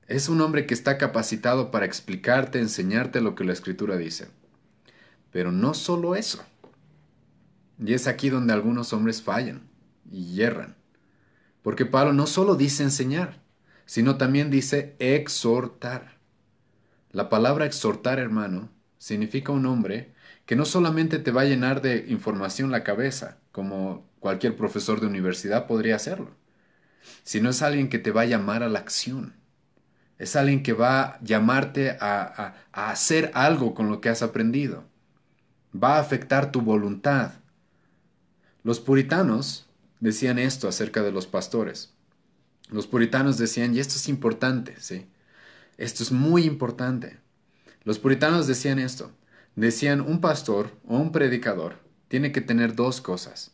Speaker 1: Es un hombre que está capacitado para explicarte, enseñarte lo que la escritura dice. Pero no solo eso. Y es aquí donde algunos hombres fallan y yerran. Porque Pablo no solo dice enseñar, sino también dice exhortar. La palabra exhortar, hermano, significa un hombre que no solamente te va a llenar de información la cabeza, como cualquier profesor de universidad podría hacerlo, sino es alguien que te va a llamar a la acción. Es alguien que va a llamarte a hacer algo con lo que has aprendido. Va a afectar tu voluntad. Los puritanos decían esto acerca de los pastores. Los puritanos decían, y esto es importante, ¿sí? Esto es muy importante. Los puritanos decían esto. Decían, un pastor o un predicador tiene que tener dos cosas.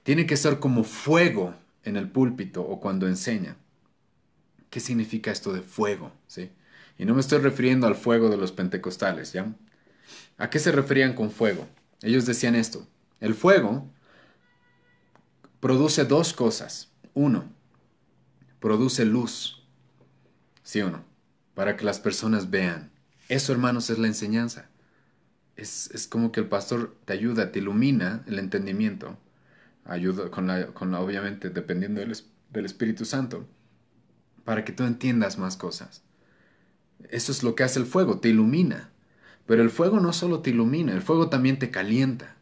Speaker 1: Tiene que ser como fuego en el púlpito o cuando enseña. ¿Qué significa esto de fuego? ¿Sí? Y no me estoy refiriendo al fuego de los pentecostales, ¿ya? ¿A qué se referían con fuego? Ellos decían esto. El fuego produce dos cosas. Uno, produce luz. ¿Sí o no? Para que las personas vean. Eso, hermanos, es la enseñanza. Es como que el pastor te ayuda, te ilumina el entendimiento. Ayuda obviamente, dependiendo del Espíritu Santo, para que tú entiendas más cosas. Eso es lo que hace el fuego, te ilumina. Pero el fuego no solo te ilumina, el fuego también te calienta.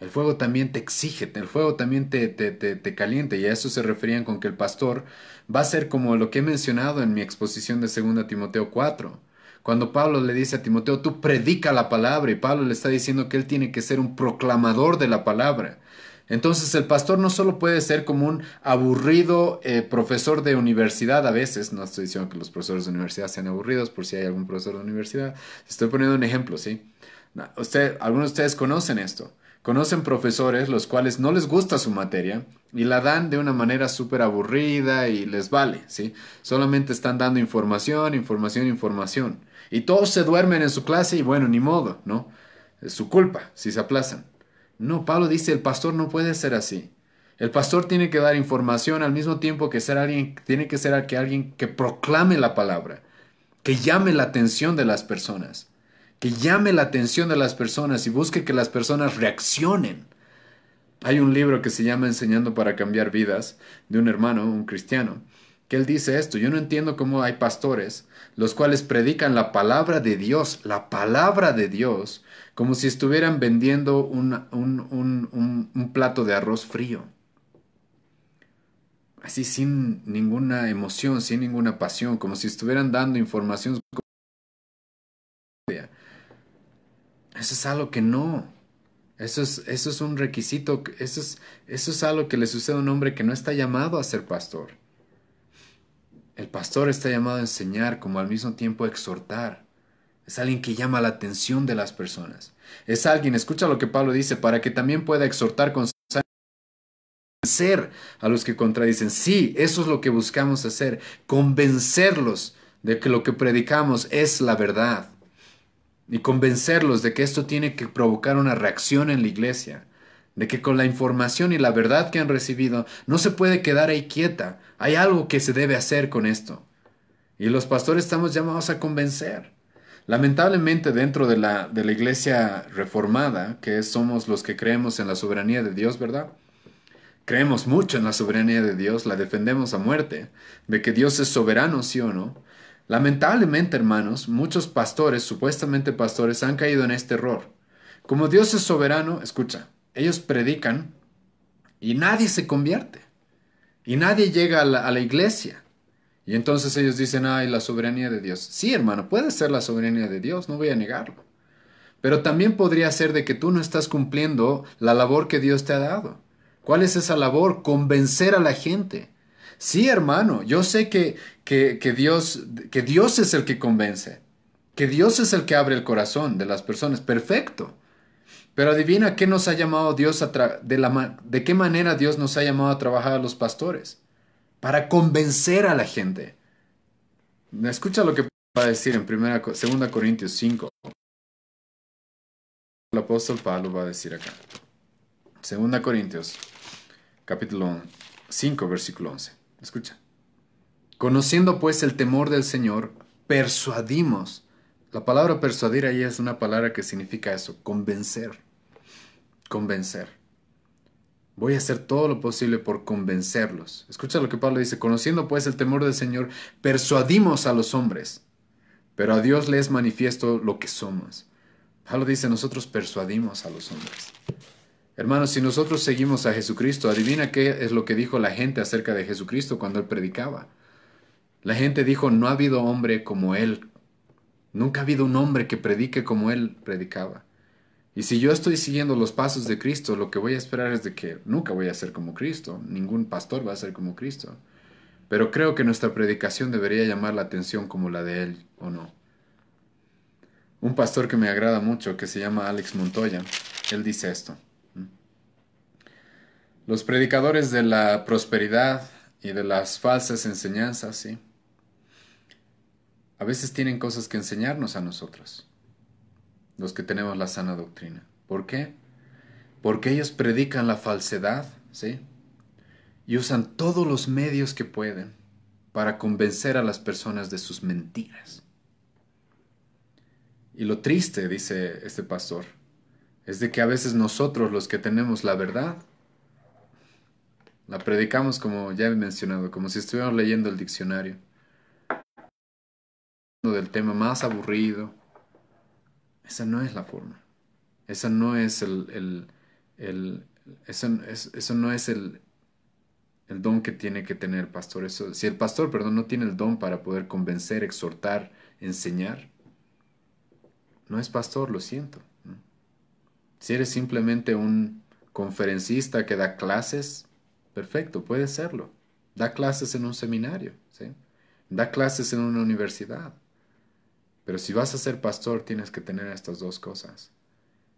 Speaker 1: El fuego también te exige, el fuego también te calienta. Y a eso se referían con que el pastor va a ser como lo que he mencionado en mi exposición de 2 Timoteo 4. Cuando Pablo le dice a Timoteo, tú predica la palabra, y Pablo le está diciendo que él tiene que ser un proclamador de la palabra. Entonces el pastor no solo puede ser como un aburrido profesor de universidad a veces, no estoy diciendo que los profesores de universidad sean aburridos, por si hay algún profesor de universidad, estoy poniendo un ejemplo, ¿sí? Algunos de ustedes conocen esto. Conocen profesores los cuales no les gusta su materia y la dan de una manera súper aburrida y les vale, ¿sí? Solamente están dando información, información, información. Y todos se duermen en su clase y bueno, ni modo, ¿no? Es su culpa si se aplazan. No, Pablo dice, el pastor no puede ser así. El pastor tiene que dar información al mismo tiempo que ser alguien, tiene que ser alguien que proclame la palabra, que llame la atención de las personas, que llame la atención de las personas y busque que las personas reaccionen. Hay un libro que se llama Enseñando para cambiar vidas, de un hermano, un cristiano, que él dice esto: yo no entiendo cómo hay pastores los cuales predican la palabra de Dios, como si estuvieran vendiendo un plato de arroz frío. Así sin ninguna emoción, sin ninguna pasión, como si estuvieran dando información. Eso es algo que no. Eso es un requisito, eso es algo que le sucede a un hombre que no está llamado a ser pastor. El pastor está llamado a enseñar, como al mismo tiempo a exhortar. Es alguien que llama la atención de las personas. Es alguien, escucha lo que Pablo dice, para que también pueda exhortar con convencer a los que contradicen. Sí, eso es lo que buscamos hacer, convencerlos de que lo que predicamos es la verdad. Y convencerlos de que esto tiene que provocar una reacción en la iglesia, de que con la información y la verdad que han recibido no se puede quedar ahí quieta, hay algo que se debe hacer con esto. Y los pastores estamos llamados a convencer. Lamentablemente dentro de la iglesia reformada, que somos los que creemos en la soberanía de Dios, ¿verdad? Creemos mucho en la soberanía de Dios, la defendemos a muerte, de que Dios es soberano, sí o no. Lamentablemente, hermanos, muchos pastores, supuestamente pastores, han caído en este error. Como Dios es soberano, escucha, ellos predican y nadie se convierte. Y nadie llega a la iglesia. Y entonces ellos dicen, ay, la soberanía de Dios. Sí, hermano, puede ser la soberanía de Dios, no voy a negarlo. Pero también podría ser de que tú no estás cumpliendo la labor que Dios te ha dado. ¿Cuál es esa labor? Convencer a la gente. Sí, hermano, yo sé que Dios es el que convence, que Dios es el que abre el corazón de las personas. Perfecto. Pero adivina qué nos ha llamado Dios de qué manera Dios nos ha llamado a trabajar a los pastores. Para convencer a la gente. Escucha lo que va a decir en 2 Corintios 5. El apóstol Pablo va a decir acá. 2 Corintios, capítulo 5, versículo 11. Escucha. Conociendo pues el temor del Señor, persuadimos. La palabra persuadir ahí es una palabra que significa eso, convencer. Convencer. Voy a hacer todo lo posible por convencerlos. Escucha lo que Pablo dice. Conociendo pues el temor del Señor, persuadimos a los hombres, pero a Dios le es manifiesto lo que somos. Pablo dice, nosotros persuadimos a los hombres. Hermanos, si nosotros seguimos a Jesucristo, adivina qué es lo que dijo la gente acerca de Jesucristo cuando él predicaba. La gente dijo, no ha habido hombre como él. Nunca ha habido un hombre que predique como él predicaba. Y si yo estoy siguiendo los pasos de Cristo, lo que voy a esperar es de que nunca voy a ser como Cristo. Ningún pastor va a ser como Cristo. Pero creo que nuestra predicación debería llamar la atención como la de él, ¿o no? Un pastor que me agrada mucho, que se llama Alex Montoya, él dice esto. Los predicadores de la prosperidad y de las falsas enseñanzas, ¿sí? A veces tienen cosas que enseñarnos a nosotros, los que tenemos la sana doctrina. ¿Por qué? Porque ellos predican la falsedad, ¿sí? Y usan todos los medios que pueden para convencer a las personas de sus mentiras. Y lo triste, dice este pastor, es de que a veces nosotros, los que tenemos la verdad, la predicamos como ya he mencionado, como si estuviéramos leyendo el diccionario, del tema más aburrido. Esa no es la forma. Esa no es el- eso no es el don que tiene que tener el pastor. Eso, si el pastor, perdón, no tiene el don para poder convencer, exhortar, enseñar, no es pastor, lo siento, ¿no? Si eres simplemente un conferencista que da clases, perfecto, puede serlo. Da clases en un seminario, ¿sí? Da clases en una universidad. Pero si vas a ser pastor, tienes que tener estas dos cosas.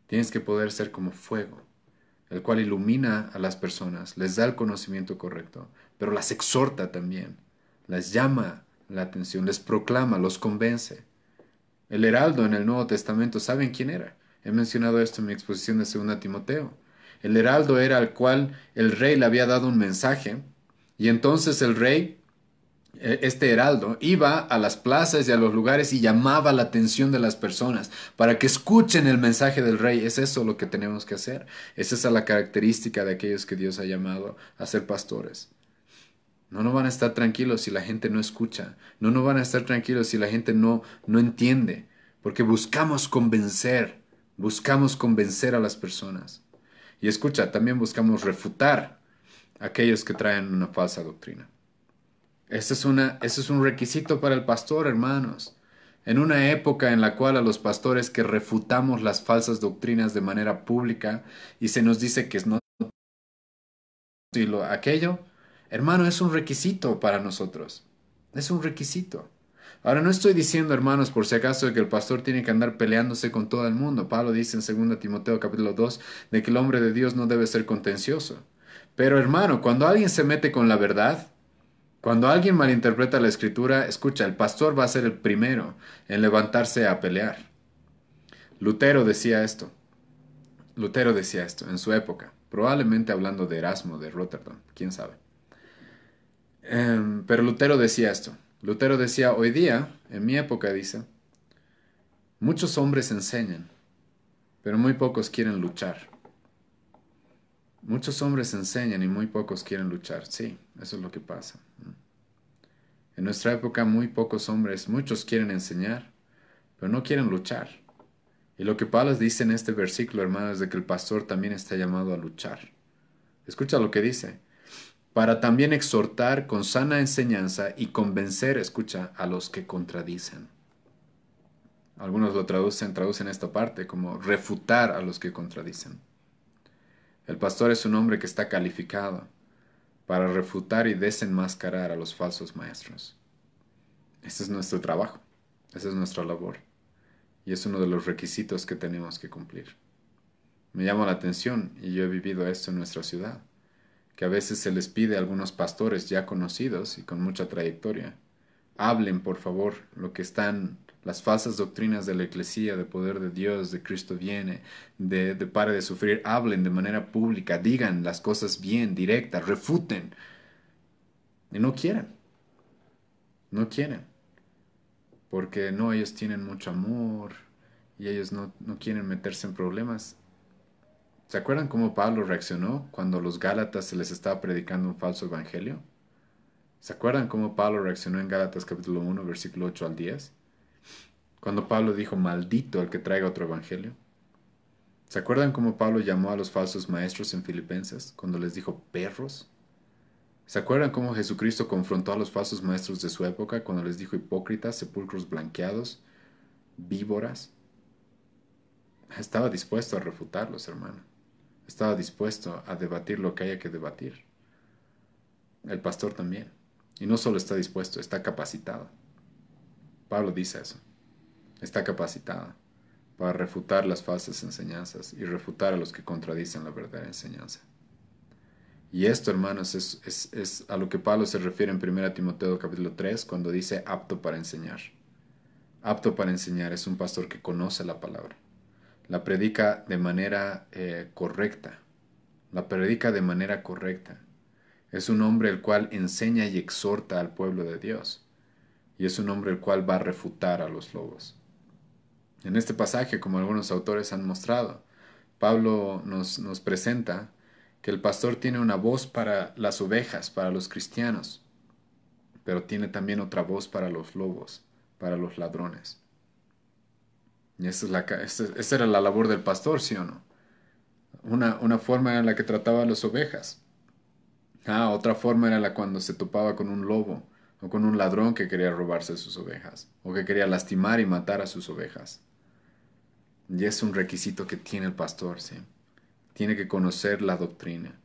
Speaker 1: Tienes que poder ser como fuego, el cual ilumina a las personas, les da el conocimiento correcto, pero las exhorta también, las llama la atención, les proclama, los convence. El heraldo en el Nuevo Testamento, ¿saben quién era? He mencionado esto en mi exposición de 2 Timoteo. El heraldo era al cual el rey le había dado un mensaje, y entonces el rey, este heraldo, iba a las plazas y a los lugares y llamaba la atención de las personas para que escuchen el mensaje del rey. Es eso lo que tenemos que hacer. Es esa la característica de aquellos que Dios ha llamado a ser pastores. No van a estar tranquilos si la gente no escucha. No van a estar tranquilos si la gente no entiende. Porque buscamos convencer a las personas. Y escucha, también buscamos refutar a aquellos que traen una falsa doctrina. Ese es un requisito para el pastor, hermanos. En una época en la cual a los pastores que refutamos las falsas doctrinas de manera pública y se nos dice que es no y aquello, hermano, es un requisito para nosotros. Es un requisito. Ahora no estoy diciendo, hermanos, por si acaso, que el pastor tiene que andar peleándose con todo el mundo. Pablo dice en 2 Timoteo capítulo 2 de que el hombre de Dios no debe ser contencioso. Pero hermano, cuando alguien se mete con la verdad, cuando alguien malinterpreta la escritura, escucha, el pastor va a ser el primero en levantarse a pelear. Lutero decía esto. Lutero decía esto en su época, probablemente hablando de Erasmo de Rotterdam, quién sabe. Pero Lutero decía esto. Lutero decía, hoy día, en mi época, dice, Muchos hombres enseñan, pero muy pocos quieren luchar. Muchos hombres enseñan y muy pocos quieren luchar. Sí, eso es lo que pasa. En nuestra época muy pocos hombres, muchos quieren enseñar, pero no quieren luchar. Y lo que Pablo dice en este versículo, hermanos, es de que el pastor también está llamado a luchar. Escucha lo que dice. Para también exhortar con sana enseñanza y convencer, escucha, a los que contradicen. Algunos lo traducen esta parte como refutar a los que contradicen. El pastor es un hombre que está calificado para refutar y desenmascarar a los falsos maestros. Ese es nuestro trabajo, esa es nuestra labor y es uno de los requisitos que tenemos que cumplir. Me llama la atención, y yo he vivido esto en nuestra ciudad, que a veces se les pide a algunos pastores ya conocidos y con mucha trayectoria, hablen por favor lo que están las falsas doctrinas de la Iglesia, de poder de Dios, de Cristo viene, de pare de sufrir, hablen de manera pública, digan las cosas bien, directas, refuten. Y no quieren, no quieren, porque no, ellos tienen mucho amor y ellos no quieren meterse en problemas. ¿Se acuerdan cómo Pablo reaccionó cuando a los Gálatas se les estaba predicando un falso evangelio? ¿Se acuerdan cómo Pablo reaccionó en Gálatas capítulo 1, versículo 8 al 10? Cuando Pablo dijo, maldito el que traiga otro evangelio. ¿Se acuerdan cómo Pablo llamó a los falsos maestros en Filipenses cuando les dijo perros? ¿Se acuerdan cómo Jesucristo confrontó a los falsos maestros de su época cuando les dijo hipócritas, sepulcros blanqueados, víboras? Estaba dispuesto a refutarlos, hermano. Estaba dispuesto a debatir lo que haya que debatir. El pastor también. Y no solo está dispuesto, está capacitado. Pablo dice eso. Está capacitado para refutar las falsas enseñanzas y refutar a los que contradicen la verdadera enseñanza. Y esto, hermanos, es a lo que Pablo se refiere en 1 Timoteo capítulo 3 cuando dice apto para enseñar. Apto para enseñar es un pastor que conoce la palabra. La predica de manera correcta. La predica de manera correcta. Es un hombre el cual enseña y exhorta al pueblo de Dios. Y es un hombre el cual va a refutar a los lobos. En este pasaje, como algunos autores han mostrado, Pablo nos presenta que el pastor tiene una voz para las ovejas, para los cristianos, pero tiene también otra voz para los lobos, para los ladrones. Y esa era la labor del pastor, ¿sí o no? Una forma en la que trataba a las ovejas. Otra forma era la cuando se topaba con un lobo o con un ladrón que quería robarse sus ovejas o que quería lastimar y matar a sus ovejas. Y es un requisito que tiene el pastor, ¿sí? Tiene que conocer la doctrina.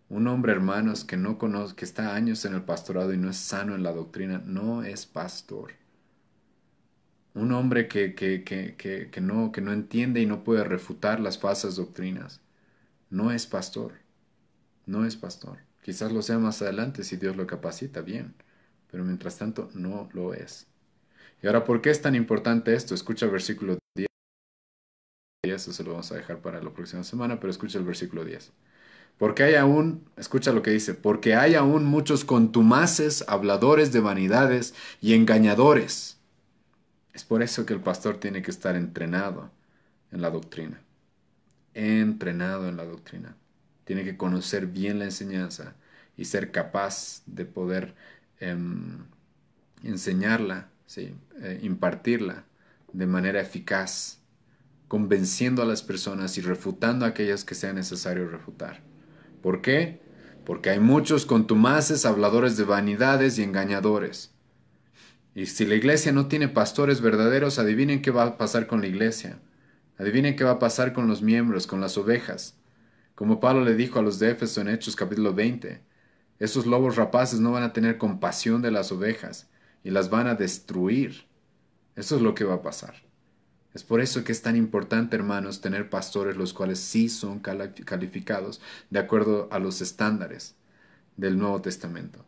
Speaker 1: Un hombre, hermanos, que no conoce, que está años en el pastorado y no es sano en la doctrina, no es pastor. Un hombre que no entiende y no puede refutar las falsas doctrinas, no es pastor. No es pastor. Quizás lo sea más adelante si Dios lo capacita bien, pero mientras tanto no lo es. Y ahora, ¿por qué es tan importante esto? Escucha el versículo 10. Eso se lo vamos a dejar para la próxima semana, pero escucha el versículo 10. Porque hay aún, escucha lo que dice, porque hay aún muchos contumaces, habladores de vanidades y engañadores. Es por eso que el pastor tiene que estar entrenado en la doctrina. Entrenado en la doctrina. Tiene que conocer bien la enseñanza y ser capaz de poder enseñarla, ¿sí? Impartirla de manera eficaz, convenciendo a las personas y refutando a aquellas que sea necesario refutar. ¿Por qué? Porque hay muchos contumaces, habladores de vanidades y engañadores. Y si la iglesia no tiene pastores verdaderos, adivinen qué va a pasar con la iglesia. Adivinen qué va a pasar con los miembros, con las ovejas. Como Pablo le dijo a los de Éfeso en Hechos capítulo 20, esos lobos rapaces no van a tener compasión de las ovejas y las van a destruir. Eso es lo que va a pasar. Es por eso que es tan importante, hermanos, tener pastores los cuales sí son calificados de acuerdo a los estándares del Nuevo Testamento.